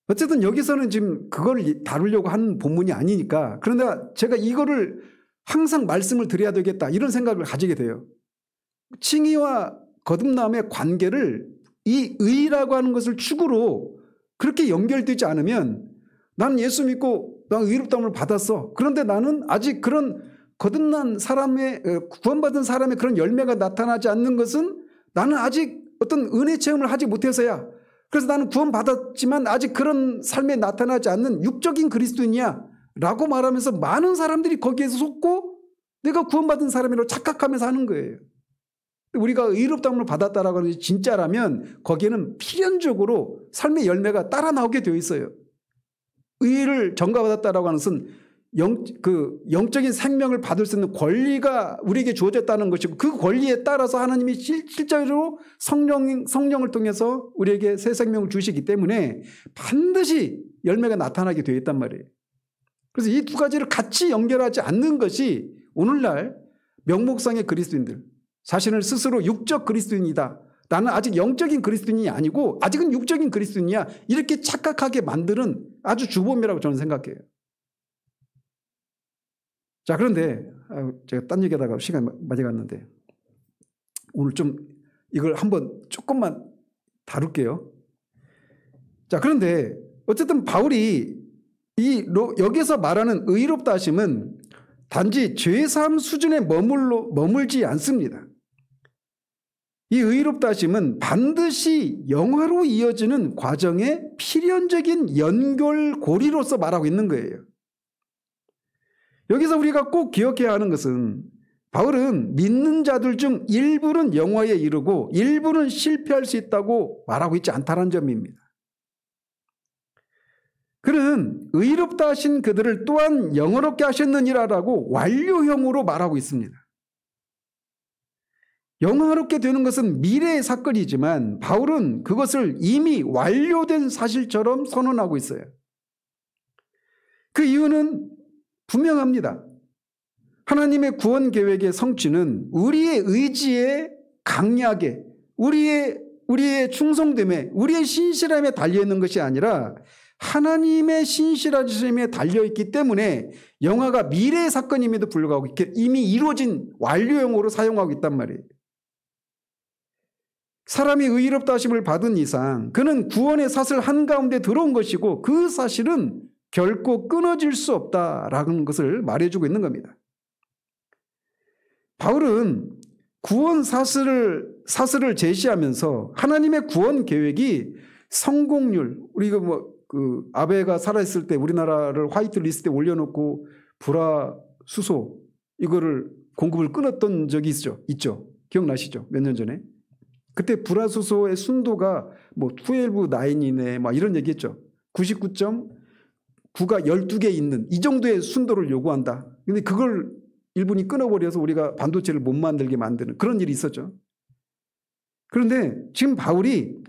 어쨌든 여기서는 지금 그걸 다루려고 하는 본문이 아니니까, 그러나 제가 이거를 항상 말씀을 드려야 되겠다 이런 생각을 가지게 돼요. 칭의와 거듭남의 관계를 이 의라고 하는 것을 축으로 그렇게 연결되지 않으면, 나는 예수 믿고 난 의롭다함을 받았어. 그런데 나는 아직 그런 거듭난 사람의, 구원받은 사람의 그런 열매가 나타나지 않는 것은 나는 아직 어떤 은혜 체험을 하지 못해서야. 그래서 나는 구원받았지만 아직 그런 삶에 나타나지 않는 육적인 그리스도인이야 라고 말하면서 많은 사람들이 거기에서 속고 내가 구원받은 사람이라고 착각하면서 하는 거예요. 우리가 의롭다함을 받았다라고 하는 것이 진짜라면 거기에는 필연적으로 삶의 열매가 따라 나오게 되어 있어요. 의를 전가받았다라고 하는 것은 영적인 생명을 받을 수 있는 권리가 우리에게 주어졌다는 것이고, 그 권리에 따라서 하나님이 실제로 성령을 통해서 우리에게 새 생명을 주시기 때문에 반드시 열매가 나타나게 되어 있단 말이에요. 그래서 이 두 가지를 같이 연결하지 않는 것이 오늘날 명목상의 그리스도인들, 자신을 스스로 육적 그리스도인이다, 나는 아직 영적인 그리스도인이 아니고 아직은 육적인 그리스도인이야, 이렇게 착각하게 만드는 아주 주범이라고 저는 생각해요. 자, 그런데 제가 딴 얘기하다가 시간이 많이 갔는데 오늘 좀 이걸 한번 조금만 다룰게요. 자, 그런데 어쨌든 바울이 여기서 말하는 의롭다 하심은 단지 죄사함 수준에 머물지 않습니다. 이 의롭다 하심은 반드시 영화로 이어지는 과정의 필연적인 연결고리로서 말하고 있는 거예요. 여기서 우리가 꼭 기억해야 하는 것은 바울은 믿는 자들 중 일부는 영화에 이르고 일부는 실패할 수 있다고 말하고 있지 않다는 점입니다. 그는 의롭다 하신 그들을 또한 영어롭게 하셨느니라라고 완료형으로 말하고 있습니다. 영화롭게 되는 것은 미래의 사건이지만 바울은 그것을 이미 완료된 사실처럼 선언하고 있어요. 그 이유는 분명합니다. 하나님의 구원 계획의 성취는 우리의 의지에 강약에, 우리의 충성됨에, 우리의 신실함에 달려있는 것이 아니라 하나님의 신실하심에 달려있기 때문에 영화가 미래의 사건임에도 불구하고 이미 이루어진 완료형으로 사용하고 있단 말이에요. 사람이 의롭다 하심을 받은 이상 그는 구원의 사슬 한가운데 들어온 것이고 그 사실은 결코 끊어질 수 없다라는 것을 말해주고 있는 겁니다. 바울은 구원 사슬을 제시하면서 하나님의 구원 계획이 성공률, 우리가 아베가 살아있을 때 우리나라를 화이트 리스트에 올려놓고 불화 수소 이거를 공급을 끊었던 적이 있죠. 기억나시죠? 몇 년 전에. 그때 불화 수소의 순도가 12.9이네 막 이런 얘기했죠. 99.9가 12개 있는 이 정도의 순도를 요구한다. 근데 그걸 일본이 끊어버려서 우리가 반도체를 못 만들게 만드는 그런 일이 있었죠. 그런데 지금 바울이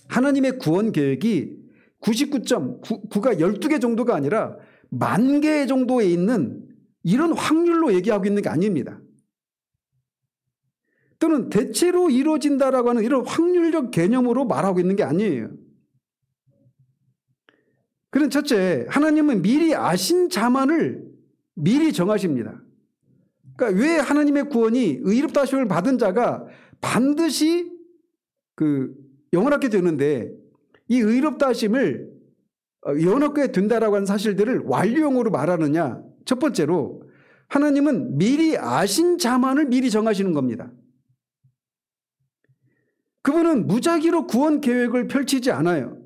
하나님의 구원 계획이 99.9가 12개 정도가 아니라 10,000개 정도에 있는 이런 확률로 얘기하고 있는 게 아닙니다. 또는 대체로 이루어진다라고 하는 이런 확률적 개념으로 말하고 있는 게 아니에요. 그런 첫째, 하나님은 미리 아신 자만을 미리 정하십니다. 그러니까 왜 하나님의 구원이 의롭다 하심을 받은 자가 반드시 영원하게 되는데 이 의롭다 하심을 영원하게 된다라고 하는 사실들을 완료형으로 말하느냐? 첫 번째로 하나님은 미리 아신 자만을 미리 정하시는 겁니다. 그분은 무작위로 구원 계획을 펼치지 않아요.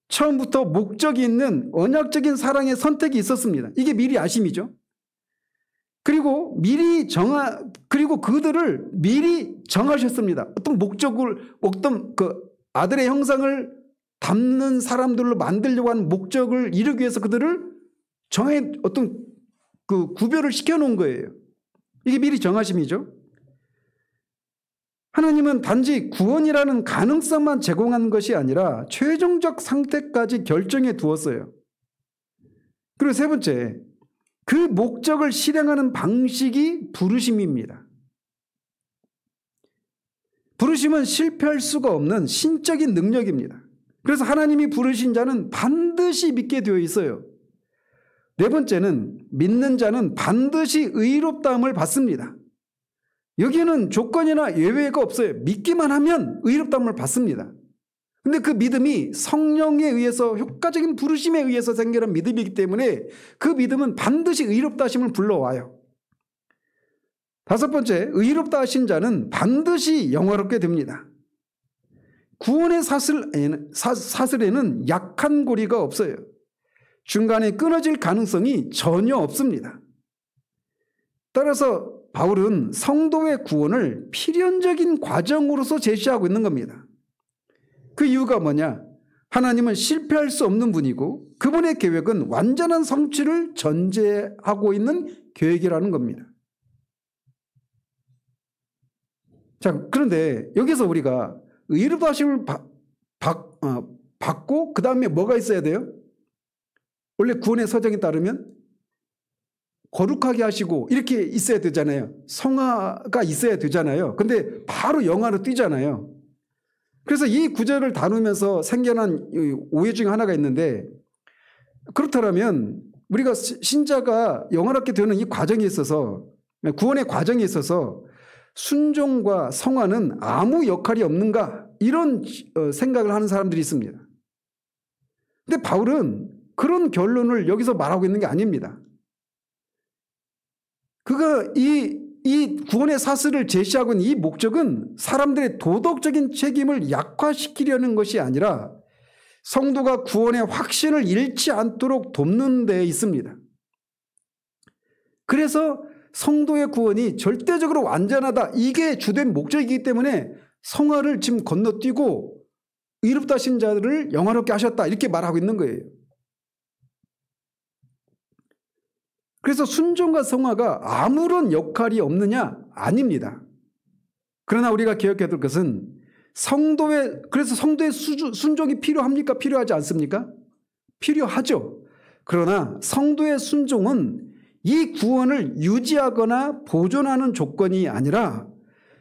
처음부터 목적이 있는 언약적인 사랑의 선택이 있었습니다. 이게 미리 아심이죠. 그리고 그리고 그들을 미리 정하셨습니다. 어떤 목적을, 아들의 형상을 담는 사람들로 만들려고 하는 목적을 이루기 위해서 그들을 구별을 시켜놓은 거예요. 이게 미리 정하심이죠. 하나님은 단지 구원이라는 가능성만 제공한 것이 아니라 최종적 상태까지 결정해 두었어요. 그리고 세 번째, 그 목적을 실행하는 방식이 부르심입니다. 부르심은 실패할 수가 없는 신적인 능력입니다. 그래서 하나님이 부르신 자는 반드시 믿게 되어 있어요. 네 번째는 믿는 자는 반드시 의롭다함을 받습니다. 여기에는 조건이나 예외가 없어요. 믿기만 하면 의롭다함을 받습니다. 근데 그 믿음이 성령에 의해서 효과적인 부르심에 의해서 생겨난 믿음이기 때문에 그 믿음은 반드시 의롭다 하심을 불러와요. 다섯 번째, 의롭다 하신 자는 반드시 영화롭게 됩니다. 구원의 사슬에는 약한 고리가 없어요. 중간에 끊어질 가능성이 전혀 없습니다. 따라서 바울은 성도의 구원을 필연적인 과정으로서 제시하고 있는 겁니다. 그 이유가 뭐냐? 하나님은 실패할 수 없는 분이고 그분의 계획은 완전한 성취를 전제하고 있는 계획이라는 겁니다. 자, 그런데 여기서 우리가 의롭다 하심을 받고 그 다음에 뭐가 있어야 돼요? 원래 구원의 서정에 따르면 거룩하게 하시고 이렇게 있어야 되잖아요. 성화가 있어야 되잖아요. 근데 바로 영화로 뛰잖아요. 그래서 이 구절을 다루면서 생겨난 오해 중에 하나가 있는데, 그렇다면 우리가 신자가 영화롭게 되는 이 과정에 있어서, 구원의 과정에 있어서 순종과 성화는 아무 역할이 없는가, 이런 생각을 하는 사람들이 있습니다. 근데 바울은 그런 결론을 여기서 말하고 있는 게 아닙니다. 그가 이 구원의 사슬을 제시하고 있는 이 목적은 사람들의 도덕적인 책임을 약화시키려는 것이 아니라 성도가 구원의 확신을 잃지 않도록 돕는 데 있습니다. 그래서 성도의 구원이 절대적으로 완전하다. 이게 주된 목적이기 때문에 성화를 지금 건너뛰고 의롭다 하신 자들을 영화롭게 하셨다. 이렇게 말하고 있는 거예요. 그래서 순종과 성화가 아무런 역할이 없느냐? 아닙니다. 그러나 우리가 기억해야 될 것은 그래서 성도의 순종이 필요합니까? 필요하지 않습니까? 필요하죠. 그러나 성도의 순종은 이 구원을 유지하거나 보존하는 조건이 아니라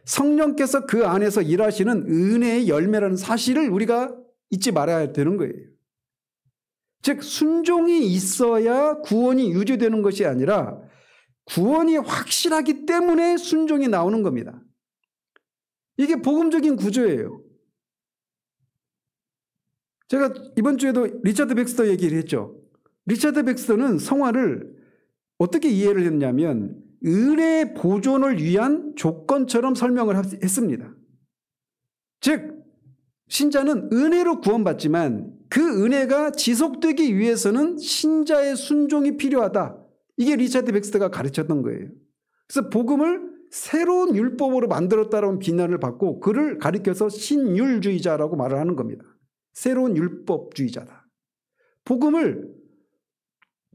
성령께서 그 안에서 일하시는 은혜의 열매라는 사실을 우리가 잊지 말아야 되는 거예요. 즉 순종이 있어야 구원이 유지되는 것이 아니라 구원이 확실하기 때문에 순종이 나오는 겁니다. 이게 복음적인 구조예요. 제가 이번 주에도 리차드 백스터 얘기를 했죠. 리차드 백스터는 성화를 어떻게 이해를 했냐면 은혜의 보존을 위한 조건처럼 설명을 했습니다. 즉 신자는 은혜로 구원받지만 그 은혜가 지속되기 위해서는 신자의 순종이 필요하다. 이게 리차드 백스터가 가르쳤던 거예요. 그래서 복음을 새로운 율법으로 만들었다라는 비난을 받고 그를 가리켜서 신율주의자라고 말을 하는 겁니다. 새로운 율법주의자다. 복음을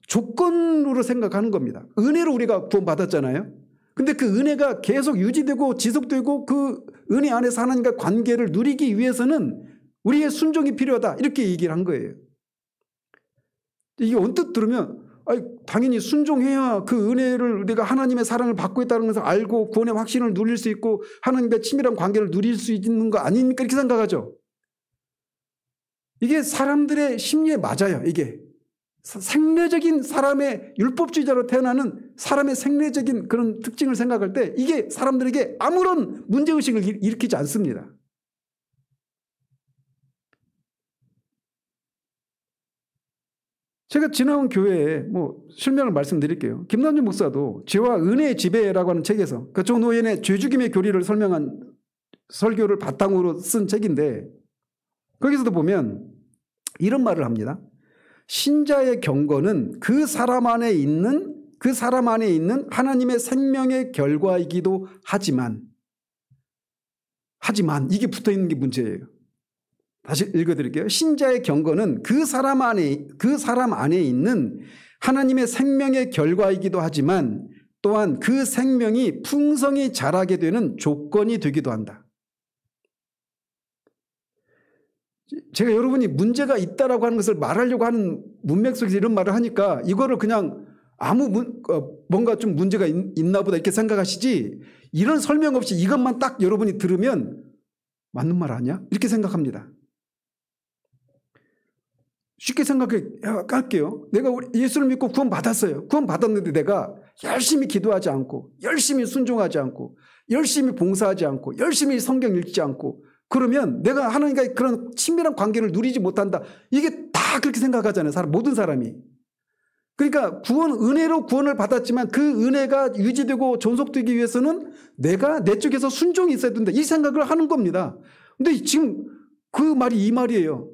조건으로 생각하는 겁니다. 은혜로 우리가 구원받았잖아요. 근데 그 은혜가 계속 유지되고 지속되고 그 은혜 안에서 하나님과 관계를 누리기 위해서는 우리의 순종이 필요하다. 이렇게 얘기를 한 거예요. 이게 언뜻 들으면 당연히 순종해야 그 은혜를 우리가 하나님의 사랑을 받고 있다는 것을 알고 구원의 확신을 누릴 수 있고 하나님의 친밀한 관계를 누릴 수 있는 거 아닙니까? 이렇게 생각하죠. 이게 사람들의 심리에 맞아요. 이게 생리적인 사람의 율법주의자로 태어나는 사람의 생리적인 그런 특징을 생각할 때 이게 사람들에게 아무런 문제의식을 일으키지 않습니다. 제가 지나온 교회에 실명을 말씀드릴게요. 김남준 목사도 죄와 은혜의 지배라고 하는 책에서 존 오웬의 죄죽임의 교리를 설명한 설교를 바탕으로 쓴 책인데 거기서도 보면 이런 말을 합니다. 신자의 경건은 그 사람 안에 있는 하나님의 생명의 결과이기도 하지만 이게 붙어있는 게 문제예요. 다시 읽어드릴게요. 신자의 경건은 그 사람 안에 있는 하나님의 생명의 결과이기도 하지만 또한 그 생명이 풍성히 자라게 되는 조건이 되기도 한다. 제가 여러분이 문제가 있다라고 하는 것을 말하려고 하는 문맥 속에서 이런 말을 하니까 이거를 그냥 뭔가 좀 문제가 있나 보다 이렇게 생각하시지 이런 설명 없이 이것만 딱 여러분이 들으면 맞는 말 아니야? 이렇게 생각합니다. 쉽게 생각할게요. 내가 예수를 믿고 구원 받았어요. 구원 받았는데 내가 열심히 기도하지 않고 열심히 순종하지 않고 열심히 봉사하지 않고 열심히 성경 읽지 않고 그러면 내가 하나님과 그런 친밀한 관계를 누리지 못한다. 이게 다 그렇게 생각하잖아요. 모든 사람이. 그러니까 은혜로 구원을 받았지만 그 은혜가 유지되고 존속되기 위해서는 내가 내 쪽에서 순종이 있어야 된다. 이 생각을 하는 겁니다. 근데 지금 그 말이 이 말이에요.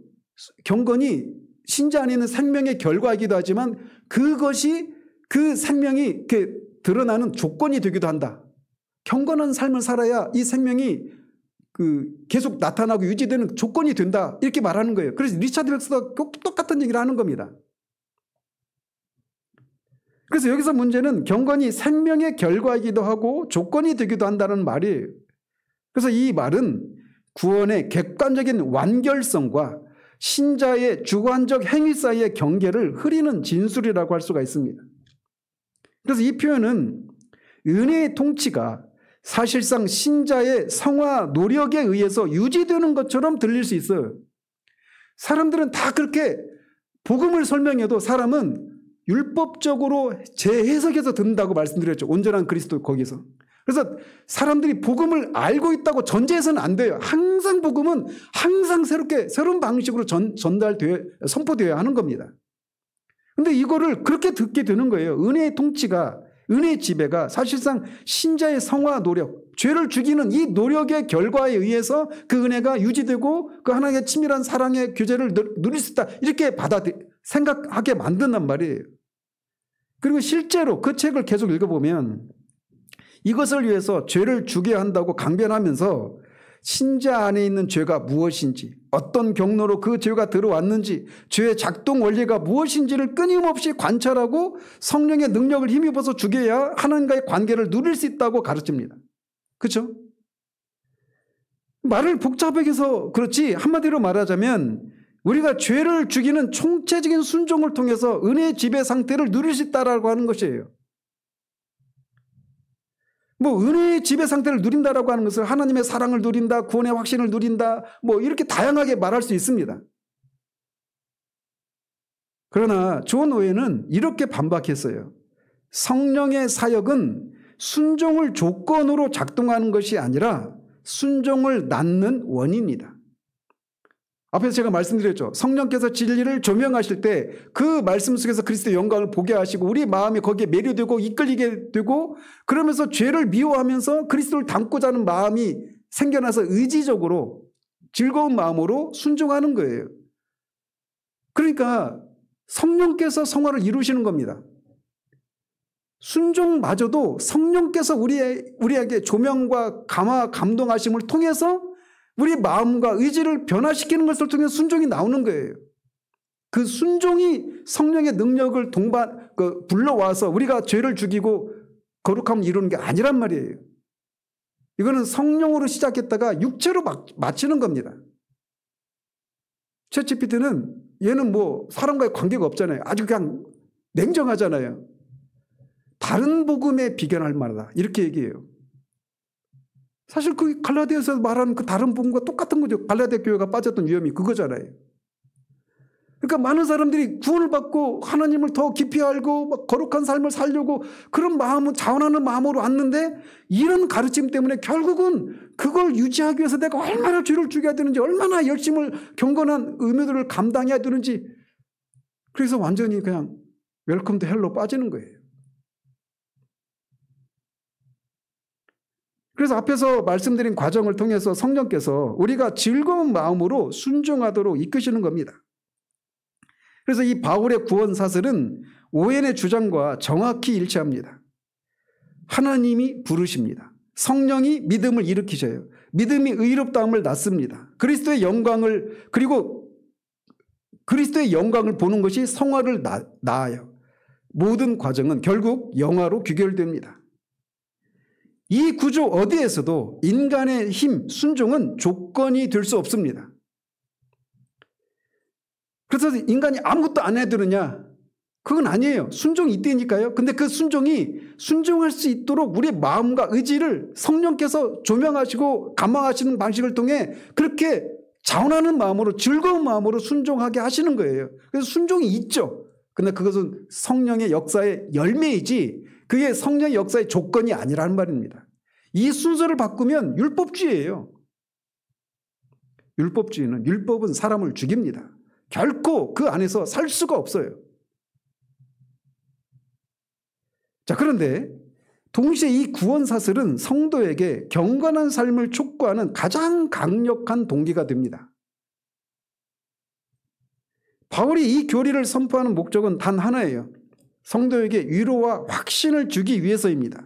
경건이 신자 안에 있는 생명의 결과이기도 하지만 그것이 그 생명이 이렇게 드러나는 조건이 되기도 한다. 경건한 삶을 살아야 이 생명이 계속 나타나고 유지되는 조건이 된다. 이렇게 말하는 거예요. 그래서 리차드 백스터가 똑같은 얘기를 하는 겁니다. 그래서 여기서 문제는 경건이 생명의 결과이기도 하고 조건이 되기도 한다는 말이에요. 그래서 이 말은 구원의 객관적인 완결성과 신자의 주관적 행위 사이의 경계를 흐리는 진술이라고 할 수가 있습니다. 그래서 이 표현은 은혜의 통치가 사실상 신자의 성화 노력에 의해서 유지되는 것처럼 들릴 수 있어요. 사람들은 다 그렇게 복음을 설명해도 사람은 율법적으로 재해석해서 듣는다고 말씀드렸죠. 온전한 그리스도 거기서. 그래서 사람들이 복음을 알고 있다고 전제해서는 안 돼요. 항상 복음은 항상 새로운 방식으로 선포되어야 하는 겁니다. 그런데 이거를 그렇게 듣게 되는 거예요. 은혜의 통치가, 은혜의 지배가 사실상 신자의 성화 노력, 죄를 죽이는 이 노력의 결과에 의해서 그 은혜가 유지되고 그 하나님의 치밀한 사랑의 교제를 누릴 수 있다. 이렇게 생각하게 만든단 말이에요. 그리고 실제로 그 책을 계속 읽어보면 이것을 위해서 죄를 죽여야 한다고 강변하면서 신자 안에 있는 죄가 무엇인지, 어떤 경로로 그 죄가 들어왔는지, 죄의 작동 원리가 무엇인지를 끊임없이 관찰하고 성령의 능력을 힘입어서 죽여야 하나님과의 관계를 누릴 수 있다고 가르칩니다. 그렇죠? 말을 복잡하게 해서 그렇지, 한마디로 말하자면 우리가 죄를 죽이는 총체적인 순종을 통해서 은혜의 지배 상태를 누릴 수 있다라고 하는 것이에요. 뭐 은혜의 지배 상태를 누린다라고 하는 것을 하나님의 사랑을 누린다, 구원의 확신을 누린다, 뭐 이렇게 다양하게 말할 수 있습니다. 그러나 존 오웬은 이렇게 반박했어요. 성령의 사역은 순종을 조건으로 작동하는 것이 아니라 순종을 낳는 원인이다. 앞에서 제가 말씀드렸죠. 성령께서 진리를 조명하실 때 그 말씀 속에서 그리스도의 영광을 보게 하시고 우리 마음이 거기에 매료되고 이끌리게 되고, 그러면서 죄를 미워하면서 그리스도를 닮고자 하는 마음이 생겨나서 의지적으로 즐거운 마음으로 순종하는 거예요. 그러니까 성령께서 성화를 이루시는 겁니다. 순종마저도 성령께서 우리에게 조명과 감화, 감동하심을 통해서 우리 마음과 의지를 변화시키는 것을 통해 순종이 나오는 거예요. 그 순종이 성령의 능력을 불러와서 우리가 죄를 죽이고 거룩함을 이루는 게 아니란 말이에요. 이거는 성령으로 시작했다가 육체로 마치는 겁니다. 챗GPT는 얘는 뭐 사람과의 관계가 없잖아요. 아주 그냥 냉정하잖아요. 다른 복음에 비견할 만하다, 이렇게 얘기해요. 사실 그 갈라디아에서 말하는 그 다른 복음과 똑같은 거죠. 갈라디아 교회가 빠졌던 위험이 그거잖아요. 그러니까 많은 사람들이 구원을 받고 하나님을 더 깊이 알고 막 거룩한 삶을 살려고 그런 마음은 자원하는 마음으로 왔는데, 이런 가르침 때문에 결국은 그걸 유지하기 위해서 내가 얼마나 죄를 죽여야 되는지, 얼마나 열심을 경건한 의무들을 감당해야 되는지, 그래서 완전히 그냥 웰컴 투 헬로 빠지는 거예요. 그래서 앞에서 말씀드린 과정을 통해서 성령께서 우리가 즐거운 마음으로 순종하도록 이끄시는 겁니다. 그래서 이 바울의 구원 사슬은 오웬의 주장과 정확히 일치합니다. 하나님이 부르십니다. 성령이 믿음을 일으키셔요. 믿음이 의롭다함을 낳습니다. 그리스도의 영광을 보는 것이 성화를 낳아요. 모든 과정은 결국 영화로 귀결됩니다. 이 구조 어디에서도 인간의 힘, 순종은 조건이 될 수 없습니다. 그래서 인간이 아무것도 안 해드느냐? 그건 아니에요. 순종이 있다니까요. 근데 그 순종이 순종할 수 있도록 우리의 마음과 의지를 성령께서 조명하시고 감화하시는 방식을 통해 그렇게 자원하는 마음으로, 즐거운 마음으로 순종하게 하시는 거예요. 그래서 순종이 있죠. 근데 그것은 성령의 역사의 열매이지 그게 성령의 역사의 조건이 아니라는 말입니다. 이 순서를 바꾸면 율법주의예요. 율법은 사람을 죽입니다. 결코 그 안에서 살 수가 없어요. 자, 그런데 동시에 이 구원 사슬은 성도에게 경건한 삶을 촉구하는 가장 강력한 동기가 됩니다. 바울이 이 교리를 선포하는 목적은 단 하나예요. 성도에게 위로와 확신을 주기 위해서입니다.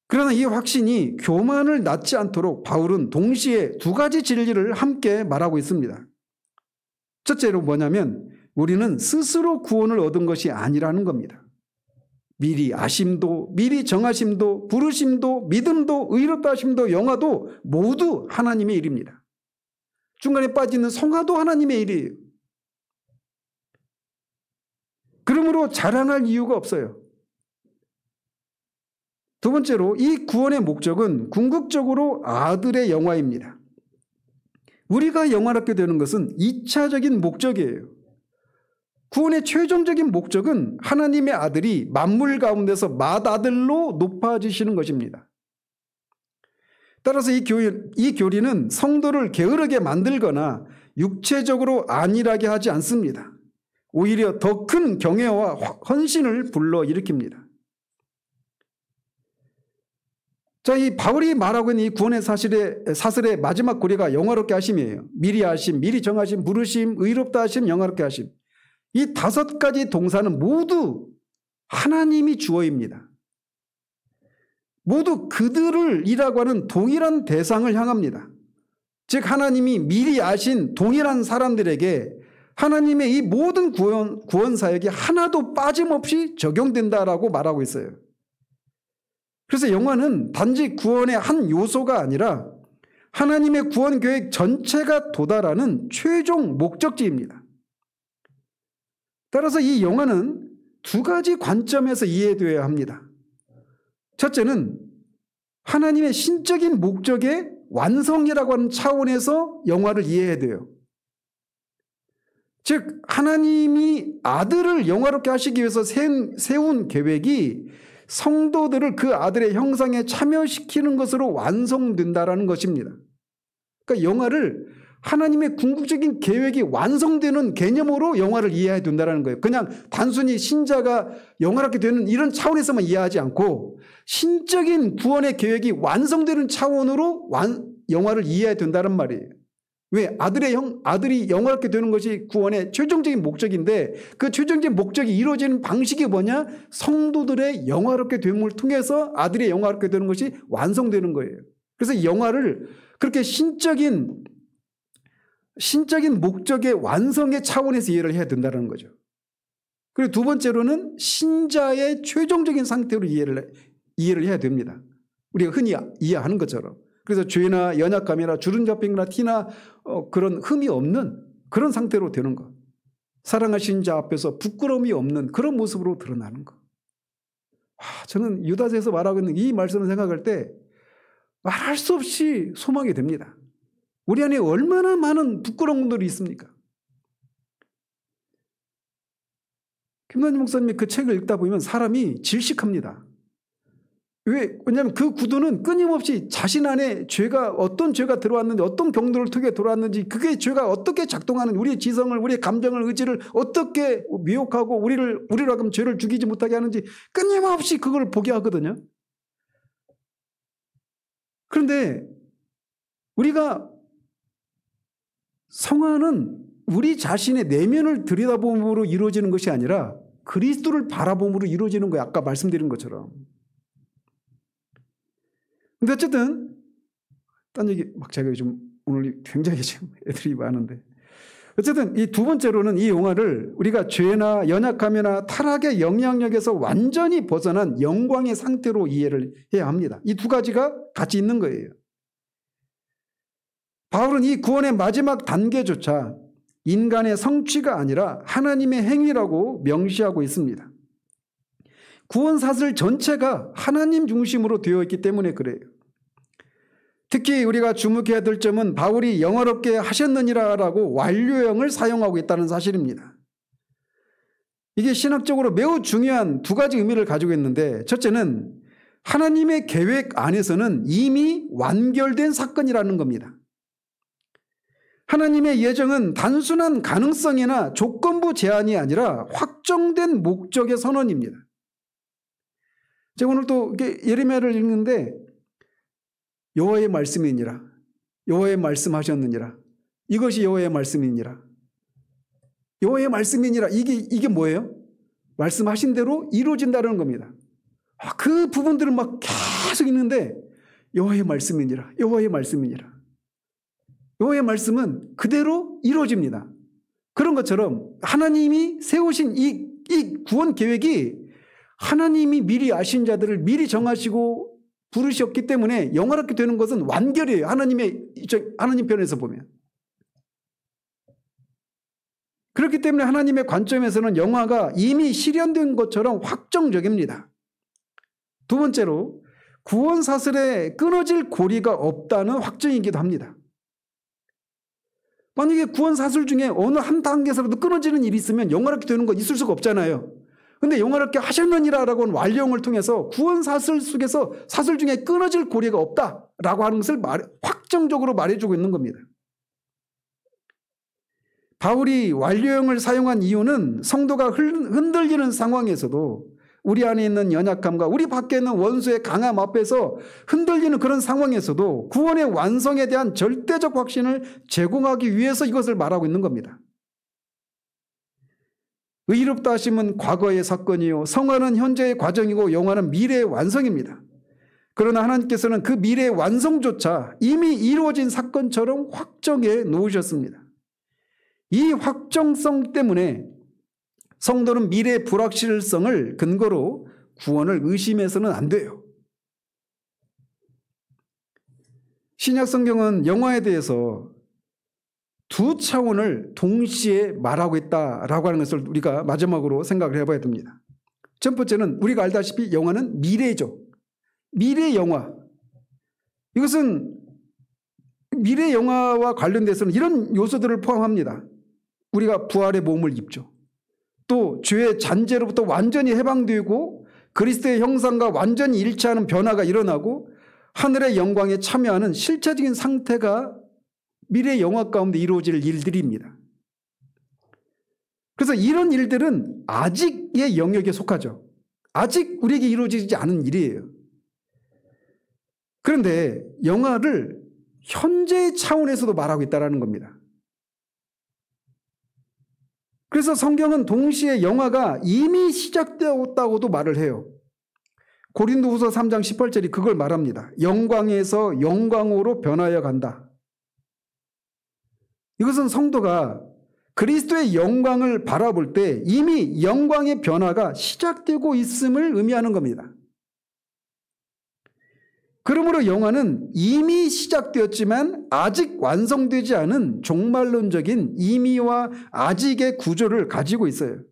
그러나 이 확신이 교만을 낳지 않도록 바울은 동시에 두 가지 진리를 함께 말하고 있습니다. 첫째로 뭐냐면 우리는 스스로 구원을 얻은 것이 아니라는 겁니다. 미리 아심도, 미리 정하심도, 부르심도, 믿음도, 의롭다 하심도, 영화도 모두 하나님의 일입니다. 중간에 빠지는 성화도 하나님의 일이에요. 그러므로 자랑할 이유가 없어요. 두 번째로 이 구원의 목적은 궁극적으로 아들의 영화입니다. 우리가 영화롭게 되는 것은 2차적인 목적이에요. 구원의 최종적인 목적은 하나님의 아들이 만물 가운데서 맏아들로 높아지시는 것입니다. 따라서 이 교리는 성도를 게으르게 만들거나 육체적으로 안일하게 하지 않습니다. 오히려 더 큰 경외와 헌신을 불러일으킵니다. 자, 이 바울이 말하고 있는 이 구원의 사슬의 마지막 고리가 영화롭게 하심이에요. 미리 하심, 미리 정하심, 부르심, 의롭다 하심, 영화롭게 하심. 이 5가지 동사는 모두 하나님이 주어입니다. 모두 그들을이라고 하는 동일한 대상을 향합니다. 즉 하나님이 미리 아신 동일한 사람들에게 하나님의 이 모든 구원 사역이 하나도 빠짐없이 적용된다라고 말하고 있어요. 그래서 영화는 단지 구원의 한 요소가 아니라 하나님의 구원 계획 전체가 도달하는 최종 목적지입니다. 따라서 이 영화는 두 가지 관점에서 이해되어야 합니다. 첫째는 하나님의 신적인 목적의 완성이라고 하는 차원에서 영화를 이해해야 돼요. 즉 하나님이 아들을 영화롭게 하시기 위해서 세운 계획이 성도들을 그 아들의 형상에 참여시키는 것으로 완성된다라는 것입니다. 그러니까 영화를 하나님의 궁극적인 계획이 완성되는 개념으로 영화를 이해해야 된다는 거예요. 그냥 단순히 신자가 영화롭게 되는 이런 차원에서만 이해하지 않고 신적인 구원의 계획이 완성되는 차원으로 영화를 이해해야 된다는 말이에요. 왜? 아들이 영화롭게 되는 것이 구원의 최종적인 목적인데 그 최종적인 목적이 이루어지는 방식이 뭐냐? 성도들의 영화롭게 됨을 통해서 아들의 영화롭게 되는 것이 완성되는 거예요. 그래서 영화를 그렇게 신적인 목적의 완성의 차원에서 이해를 해야 된다는 거죠. 그리고 두 번째로는 신자의 최종적인 상태로 이해를 해야 됩니다. 우리가 흔히 이해하는 것처럼. 그래서 죄나 연약함이나 주름 잡힘이나 티나 그런 흠이 없는 그런 상태로 되는 것. 사랑하신 자 앞에서 부끄러움이 없는 그런 모습으로 드러나는 것. 저는 유다서에서 말하고 있는 이 말씀을 생각할 때 말할 수 없이 소망이 됩니다. 우리 안에 얼마나 많은 부끄러운 분들이 있습니까? 김남진 목사님이 그 책을 읽다 보면 사람이 질식합니다. 왜냐하면 그 구두는 끊임없이 자신 안에 어떤 죄가 들어왔는지 어떤 경로를 통해 들어왔는지 그게 죄가 어떻게 작동하는지 우리의 지성을 우리의 감정을 의지를 어떻게 미혹하고 우리로 하여금 죄를 죽이지 못하게 하는지 끊임없이 그걸 보게 하거든요. 그런데 우리가 성화는 우리 자신의 내면을 들여다봄으로 이루어지는 것이 아니라 그리스도를 바라봄으로 이루어지는 거예요. 아까 말씀드린 것처럼. 근데 어쨌든 딴 얘기 막 제가 요즘 오늘 굉장히 지금 애들이 많은데 어쨌든 이 두 번째로는 이 영화를 우리가 죄나 연약함이나 타락의 영향력에서 완전히 벗어난 영광의 상태로 이해를 해야 합니다. 이 두 가지가 같이 있는 거예요. 바울은 이 구원의 마지막 단계조차 인간의 성취가 아니라 하나님의 행위라고 명시하고 있습니다. 구원 사슬 전체가 하나님 중심으로 되어 있기 때문에 그래요. 특히 우리가 주목해야 될 점은 바울이 영화롭게 하셨느니라라고 완료형을 사용하고 있다는 사실입니다. 이게 신학적으로 매우 중요한 두 가지 의미를 가지고 있는데 첫째는 하나님의 계획 안에서는 이미 완결된 사건이라는 겁니다. 하나님의 예정은 단순한 가능성이나 조건부 제한이 아니라 확정된 목적의 선언입니다. 제가 오늘 또 예레미야를 읽는데 여호와의 말씀이니라 여호와의 말씀하셨느니라 이것이 여호와의 말씀이니라 여호와의 말씀이니라 이게 뭐예요? 말씀하신 대로 이루어진다는 겁니다. 그 부분들을 막 계속 읽는데 여호와의 말씀이니라 여호와의 말씀이니라 여호와의 말씀은 그대로 이루어집니다. 그런 것처럼 하나님이 세우신 이 구원 계획이 하나님이 미리 아신 자들을 미리 정하시고 부르셨기 때문에 영화롭게 되는 것은 완결이에요. 하나님 편에서 보면. 그렇기 때문에 하나님의 관점에서는 영화가 이미 실현된 것처럼 확정적입니다. 두 번째로 구원 사슬에 끊어질 고리가 없다는 확증이기도 합니다. 만약에 구원 사슬 중에 어느 한 단계에서라도 끊어지는 일이 있으면 영화롭게 되는 건 있을 수가 없잖아요. 근데 영화롭게 하셨느니라라고 하는 완료형을 통해서 구원 사슬 속에서 사슬 중에 끊어질 고리가 없다라고 하는 것을 확정적으로 말해주고 있는 겁니다. 바울이 완료형을 사용한 이유는 성도가 흔들리는 상황에서도 우리 안에 있는 연약함과 우리 밖에 있는 원수의 강함 앞에서 흔들리는 그런 상황에서도 구원의 완성에 대한 절대적 확신을 제공하기 위해서 이것을 말하고 있는 겁니다. 의롭다 하심은 과거의 사건이요 성화는 현재의 과정이고 영화는 미래의 완성입니다. 그러나 하나님께서는 그 미래의 완성조차 이미 이루어진 사건처럼 확정해 놓으셨습니다. 이 확정성 때문에 성도는 미래의 불확실성을 근거로 구원을 의심해서는 안 돼요. 신약 성경은 영화에 대해서 두 차원을 동시에 말하고 있다라고 하는 것을 우리가 마지막으로 생각을 해봐야 됩니다. 첫 번째는 우리가 알다시피 영화는 미래죠. 미래 영화. 이것은 미래 영화와 관련돼서는 이런 요소들을 포함합니다. 우리가 부활의 몸을 입죠. 또 죄의 잔재로부터 완전히 해방되고 그리스도의 형상과 완전히 일치하는 변화가 일어나고 하늘의 영광에 참여하는 실체적인 상태가 미래 영화 가운데 이루어질 일들입니다. 그래서 이런 일들은 아직의 영역에 속하죠. 아직 우리에게 이루어지지 않은 일이에요. 그런데 영화를 현재의 차원에서도 말하고 있다는 겁니다. 그래서 성경은 동시에 영화가 이미 시작되었다고도 말을 해요. 고린도후서 3장 18절이 그걸 말합니다. 영광에서 영광으로 변하여 간다. 이것은 성도가 그리스도의 영광을 바라볼 때 이미 영광의 변화가 시작되고 있음을 의미하는 겁니다. 그러므로 영화는 이미 시작되었지만 아직 완성되지 않은 종말론적인 이미와 아직의 구조를 가지고 있어요.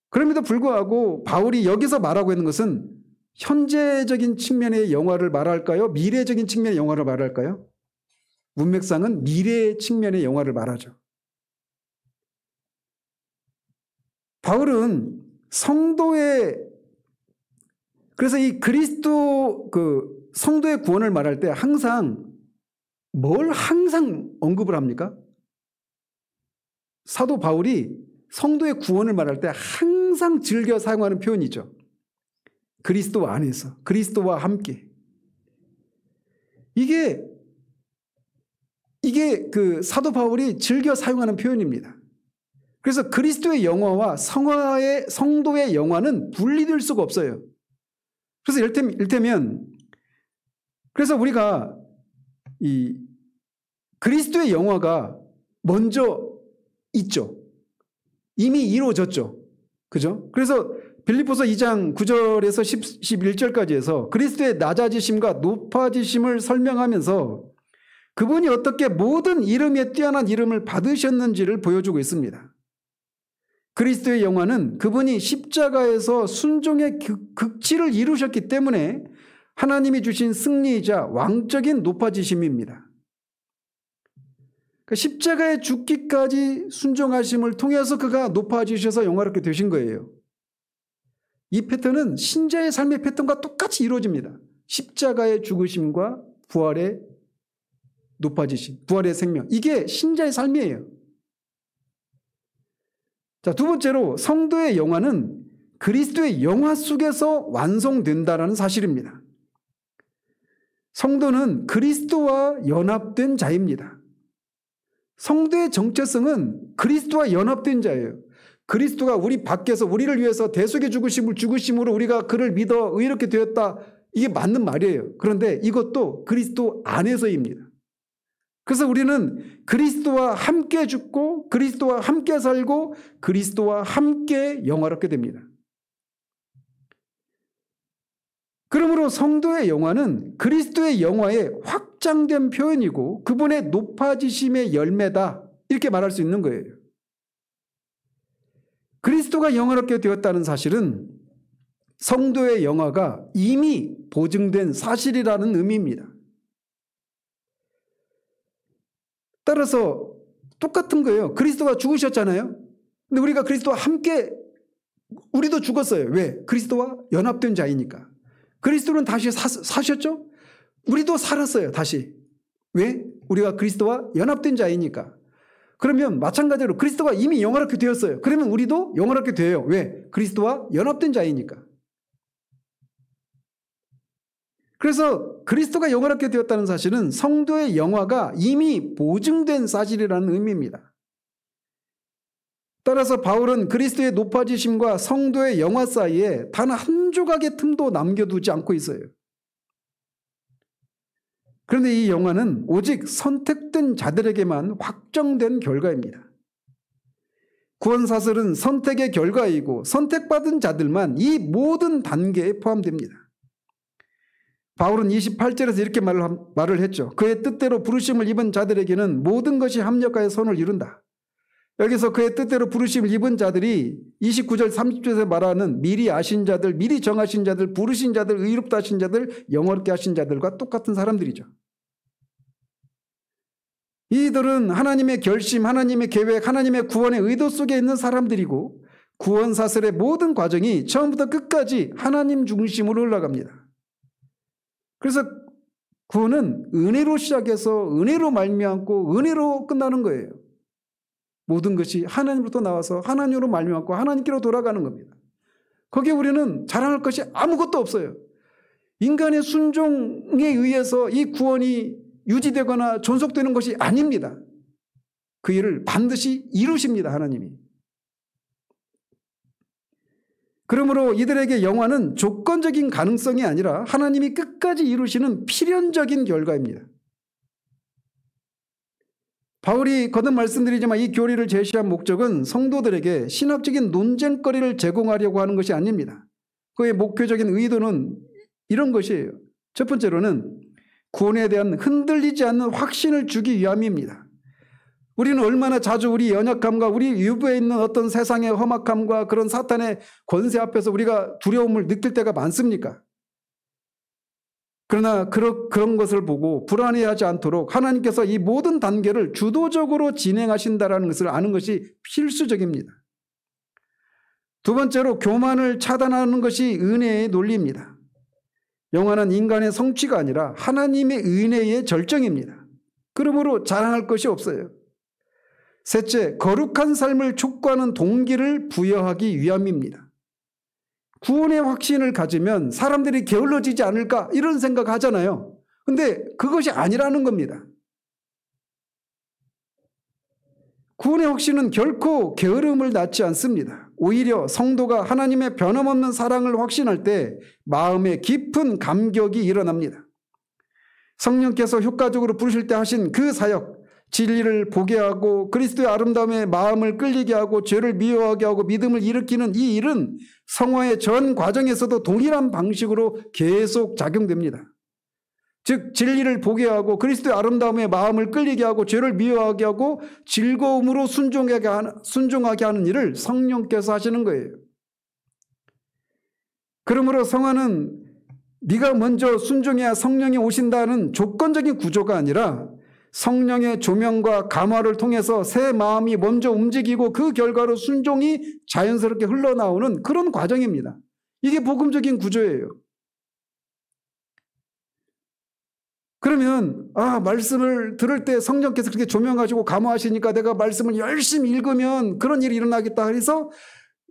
그럼에도 불구하고 바울이 여기서 말하고 있는 것은 현재적인 측면의 영화를 말할까요? 미래적인 측면의 영화를 말할까요? 문맥상은 미래 측면의 영화를 말하죠. 바울은 그래서 이 그리스도 성도의 구원을 말할 때 항상 언급을 합니까? 사도 바울이 성도의 구원을 말할 때 항상 즐겨 사용하는 표현이죠. 그리스도 안에서, 그리스도와 함께. 이게 그 사도 바울이 즐겨 사용하는 표현입니다. 그래서 그리스도의 영화와 성도의 영화는 분리될 수가 없어요. 그래서 이를테면 그래서 우리가 이 그리스도의 영화가 먼저 있죠. 이미 이루어졌죠. 그죠? 그래서 빌립보서 2장 9절에서 11절까지 해서 그리스도의 낮아지심과 높아지심을 설명하면서 그분이 어떻게 모든 이름에 뛰어난 이름을 받으셨는지를 보여주고 있습니다. 그리스도의 영화는 그분이 십자가에서 순종의 극치를 이루셨기 때문에 하나님이 주신 승리이자 왕적인 높아지심입니다. 십자가에 죽기까지 순종하심을 통해서 그가 높아지셔서 영화롭게 되신 거예요. 이 패턴은 신자의 삶의 패턴과 똑같이 이루어집니다. 십자가의 죽으심과 부활의 높아지심, 부활의 생명. 이게 신자의 삶이에요. 자, 두 번째로 성도의 영화는 그리스도의 영화 속에서 완성된다는 사실입니다. 성도는 그리스도와 연합된 자입니다. 성도의 정체성은 그리스도와 연합된 자예요. 그리스도가 우리 밖에서 우리를 위해서 대속의 죽으심으로 우리가 그를 믿어 의롭게 되었다. 이게 맞는 말이에요. 그런데 이것도 그리스도 안에서입니다. 그래서 우리는 그리스도와 함께 죽고 그리스도와 함께 살고 그리스도와 함께 영화롭게 됩니다. 그러므로 성도의 영화는 그리스도의 영화의 확장된 표현이고 그분의 높아지심의 열매다. 이렇게 말할 수 있는 거예요. 그리스도가 영화롭게 되었다는 사실은 성도의 영화가 이미 보증된 사실이라는 의미입니다. 따라서 똑같은 거예요. 그리스도가 죽으셨잖아요. 근데 우리가 그리스도와 함께 우리도 죽었어요. 왜? 그리스도와 연합된 자이니까. 그리스도는 다시 사셨죠? 우리도 살았어요. 다시. 왜? 우리가 그리스도와 연합된 자이니까. 그러면 마찬가지로 그리스도가 이미 영화롭게 되었어요. 그러면 우리도 영화롭게 돼요. 왜? 그리스도와 연합된 자이니까. 그래서 그리스도가 영화롭게 되었다는 사실은 성도의 영화가 이미 보증된 사실이라는 의미입니다. 따라서 바울은 그리스도의 높아지심과 성도의 영화 사이에 단 한 조각의 틈도 남겨두지 않고 있어요. 그런데 이 영화는 오직 선택된 자들에게만 확정된 결과입니다. 구원사슬은 선택의 결과이고 선택받은 자들만 이 모든 단계에 포함됩니다. 바울은 28절에서 이렇게 말을 했죠. 그의 뜻대로 부르심을 입은 자들에게는 모든 것이 합력하여 선을 이룬다. 여기서 그의 뜻대로 부르심을 입은 자들이 29절 30절에서 말하는 미리 아신 자들, 미리 정하신 자들, 부르신 자들, 의롭다 하신 자들, 영원케 하신 자들과 똑같은 사람들이죠. 이들은 하나님의 결심, 하나님의 계획, 하나님의 구원의 의도 속에 있는 사람들이고 구원사슬의 모든 과정이 처음부터 끝까지 하나님 중심으로 흘러갑니다. 그래서 구원은 은혜로 시작해서 은혜로 말미암고 은혜로 끝나는 거예요. 모든 것이 하나님으로부터 나와서 하나님으로 말미암고 하나님께로 돌아가는 겁니다. 거기에 우리는 자랑할 것이 아무것도 없어요. 인간의 순종에 의해서 이 구원이 유지되거나 존속되는 것이 아닙니다. 그 일을 반드시 이루십니다, 하나님이. 그러므로 이들에게 영화는 조건적인 가능성이 아니라 하나님이 끝까지 이루시는 필연적인 결과입니다. 바울이 거듭 말씀드리지만 이 교리를 제시한 목적은 성도들에게 신학적인 논쟁거리를 제공하려고 하는 것이 아닙니다. 그의 목표적인 의도는 이런 것이에요. 첫 번째로는 구원에 대한 흔들리지 않는 확신을 주기 위함입니다. 우리는 얼마나 자주 우리 연약함과 우리 유부에 있는 어떤 세상의 험악함과 그런 사탄의 권세 앞에서 우리가 두려움을 느낄 때가 많습니까? 그러나 그런 것을 보고 불안해하지 않도록 하나님께서 이 모든 단계를 주도적으로 진행하신다는 것을 아는 것이 필수적입니다. 두 번째로 교만을 차단하는 것이 은혜의 논리입니다. 영화는 인간의 성취가 아니라 하나님의 은혜의 절정입니다. 그러므로 자랑할 것이 없어요. 셋째, 거룩한 삶을 촉구하는 동기를 부여하기 위함입니다. 구원의 확신을 가지면 사람들이 게을러지지 않을까 이런 생각하잖아요. 그런데 그것이 아니라는 겁니다. 구원의 확신은 결코 게으름을 낳지 않습니다. 오히려 성도가 하나님의 변함없는 사랑을 확신할 때 마음에 깊은 감격이 일어납니다. 성령께서 효과적으로 부르실 때 하신 그 사역, 진리를 보게 하고 그리스도의 아름다움에 마음을 끌리게 하고 죄를 미워하게 하고 믿음을 일으키는 이 일은 성화의 전 과정에서도 동일한 방식으로 계속 작용됩니다. 즉 진리를 보게 하고 그리스도의 아름다움에 마음을 끌리게 하고 죄를 미워하게 하고 즐거움으로 순종하게 하는 일을 성령께서 하시는 거예요. 그러므로 성화는 네가 먼저 순종해야 성령이 오신다는 조건적인 구조가 아니라 성령의 조명과 감화를 통해서 새 마음이 먼저 움직이고 그 결과로 순종이 자연스럽게 흘러나오는 그런 과정입니다. 이게 복음적인 구조예요. 그러면 말씀을 들을 때 성령께서 그렇게 조명하시고 감화하시니까 내가 말씀을 열심히 읽으면 그런 일이 일어나겠다 해서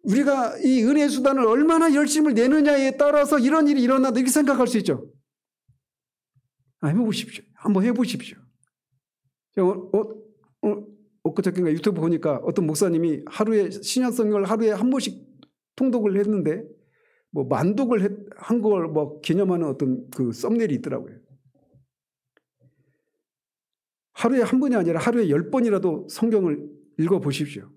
우리가 이 은혜의 수단을 얼마나 열심을 내느냐에 따라서 이런 일이 일어난다 이렇게 생각할 수 있죠. 해보십시오. 한번 해보십시오. 엊그저께인가 유튜브 보니까 어떤 목사님이 하루에 신약성경을 하루에 한 번씩 통독을 했는데 뭐 만독을 한 걸 뭐 기념하는 어떤 그 썸네일이 있더라고요. 하루에 한 번이 아니라 하루에 10번이라도 성경을 읽어보십시오.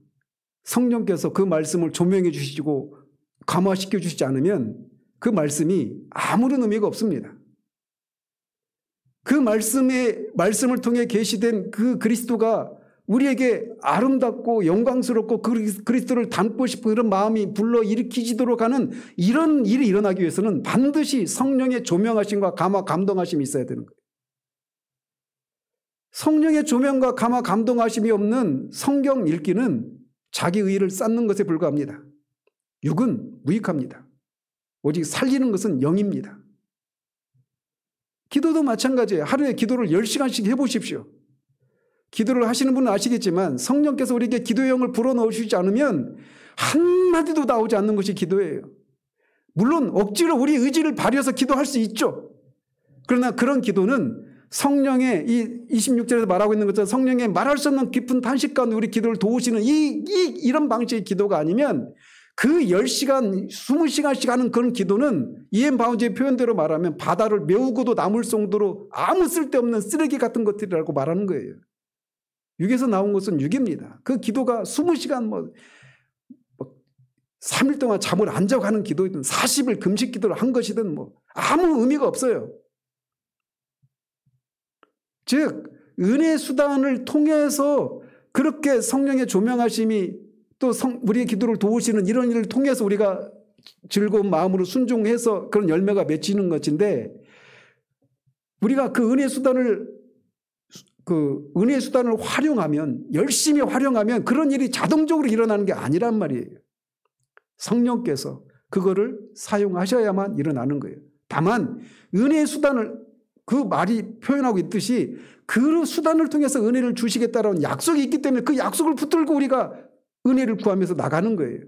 성령께서 그 말씀을 조명해 주시고 감화시켜 주시지 않으면 그 말씀이 아무런 의미가 없습니다. 그 말씀을 통해 계시된 그 그리스도가 우리에게 아름답고 영광스럽고 그리스도를 닮고 싶은 그런 마음이 불러일으키지도록 하는 이런 일이 일어나기 위해서는 반드시 성령의 조명하심과 감화 감동하심이 있어야 되는 거예요. 성령의 조명과 감화 감동하심이 없는 성경 읽기는 자기 의의를 쌓는 것에 불과합니다. 육은 무익합니다. 오직 살리는 것은 영입니다. 기도도 마찬가지예요. 하루에 기도를 10시간씩 해보십시오. 기도를 하시는 분은 아시겠지만 성령께서 우리에게 기도의 영을 불어넣으시지 않으면 한마디도 나오지 않는 것이 기도예요. 물론 억지로 우리 의지를 발휘해서 기도할 수 있죠. 그러나 그런 기도는 성령의 이 26절에서 말하고 있는 것처럼 성령의 말할 수 없는 깊은 탄식 가운데 우리 기도를 도우시는 이런 방식의 기도가 아니면 그 10시간, 20시간씩 하는 그런 기도는 이엠 바운즈의 표현대로 말하면 바다를 메우고도 남을 정도로 아무 쓸데없는 쓰레기 같은 것들이라고 말하는 거예요. 육에서 나온 것은 육입니다. 그 기도가 20시간 3일 동안 잠을 안 자고 하는 기도이든 40일 금식 기도를 한 것이든 아무 의미가 없어요. 즉 은혜의 수단을 통해서 그렇게 성령의 조명하심이 또 우리의 기도를 도우시는 이런 일을 통해서 우리가 즐거운 마음으로 순종해서 그런 열매가 맺히는 것인데 우리가 그 은혜의 수단을 활용하면 열심히 활용하면 그런 일이 자동적으로 일어나는 게 아니란 말이에요. 성령께서 그거를 사용하셔야만 일어나는 거예요. 다만 은혜의 수단을 그 말이 표현하고 있듯이 그 수단을 통해서 은혜를 주시겠다라는 약속이 있기 때문에 그 약속을 붙들고 우리가 은혜를 구하면서 나가는 거예요.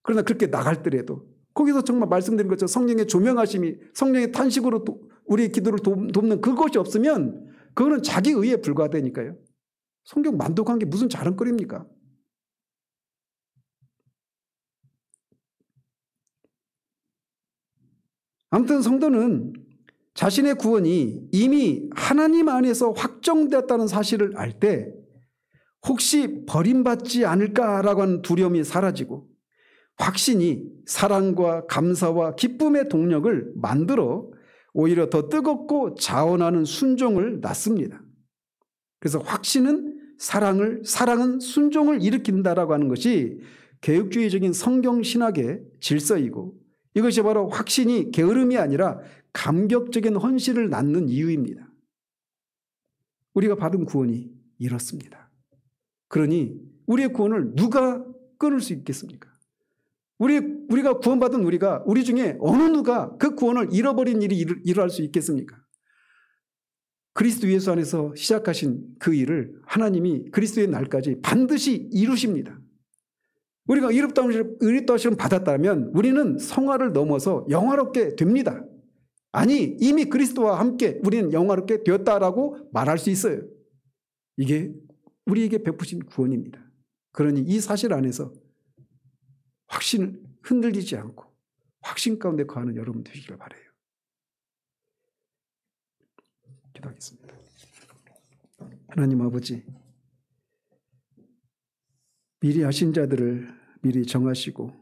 그러나 그렇게 나갈 때라도 거기서 정말 말씀드린 것처럼 성령의 조명하심이 성령의 탄식으로 우리의 기도를 돕는 그것이 없으면 그거는 자기 의에 불과하다니까요. 성경 만독한 게 무슨 자랑거리입니까? 아무튼 성도는 자신의 구원이 이미 하나님 안에서 확정되었다는 사실을 알 때 혹시 버림받지 않을까라고 하는 두려움이 사라지고 확신이 사랑과 감사와 기쁨의 동력을 만들어 오히려 더 뜨겁고 자원하는 순종을 낳습니다. 그래서 확신은 사랑은 순종을 일으킨다라고 하는 것이 개혁주의적인 성경신학의 질서이고 이것이 바로 확신이 게으름이 아니라 감격적인 헌신을 낳는 이유입니다. 우리가 받은 구원이 이렇습니다. 그러니 우리의 구원을 누가 끊을 수 있겠습니까? 우리가 구원받은 우리 중에 어느 누가 그 구원을 잃어버린 일이 일어날 수 있겠습니까? 그리스도 예수 안에서 시작하신 그 일을 하나님이 그리스도의 날까지 반드시 이루십니다. 우리가 의롭다하심을 받았다면 우리는 성화를 넘어서 영화롭게 됩니다. 아니 이미 그리스도와 함께 우리는 영화롭게 되었다라고 말할 수 있어요. 이게 우리에게 베푸신 구원입니다. 그러니 이 사실 안에서 확신을 흔들리지 않고 확신 가운데 거하는 여러분 되시길 바라요. 기도하겠습니다. 하나님 아버지, 미리 하신 자들을 미리 정하시고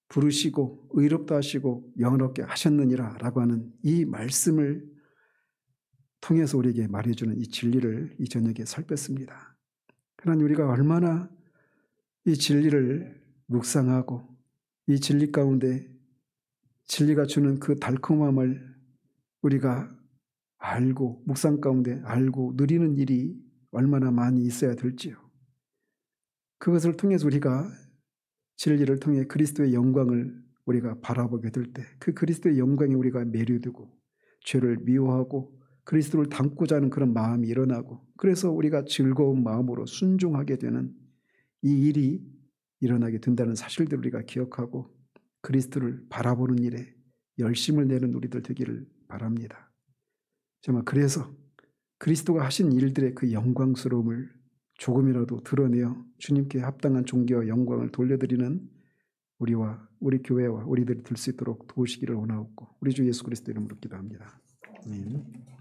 부르시고 의롭다 하시고 영원롭게 하셨느니라 라고 하는 이 말씀을 통해서 우리에게 말해주는 이 진리를 이 저녁에 살폈습니다. 하나님, 우리가 얼마나 이 진리를 묵상하고 이 진리 가운데 진리가 주는 그 달콤함을 우리가 알고 묵상 가운데 알고 누리는 일이 얼마나 많이 있어야 될지요. 그것을 통해서 우리가 진리를 통해 그리스도의 영광을 우리가 바라보게 될 때 그 그리스도의 영광에 우리가 매료되고 죄를 미워하고 그리스도를 닮고자 하는 그런 마음이 일어나고 그래서 우리가 즐거운 마음으로 순종하게 되는 이 일이 일어나게 된다는 사실들을 우리가 기억하고 그리스도를 바라보는 일에 열심을 내는 우리들 되기를 바랍니다. 정말 그래서 그리스도가 하신 일들의 그 영광스러움을 조금이라도 드러내어 주님께 합당한 존귀와 영광을 돌려드리는 우리와 우리 교회와 우리들이 될 수 있도록 도우시기를 원하옵고 우리 주 예수 그리스도 이름으로 기도합니다. 아멘.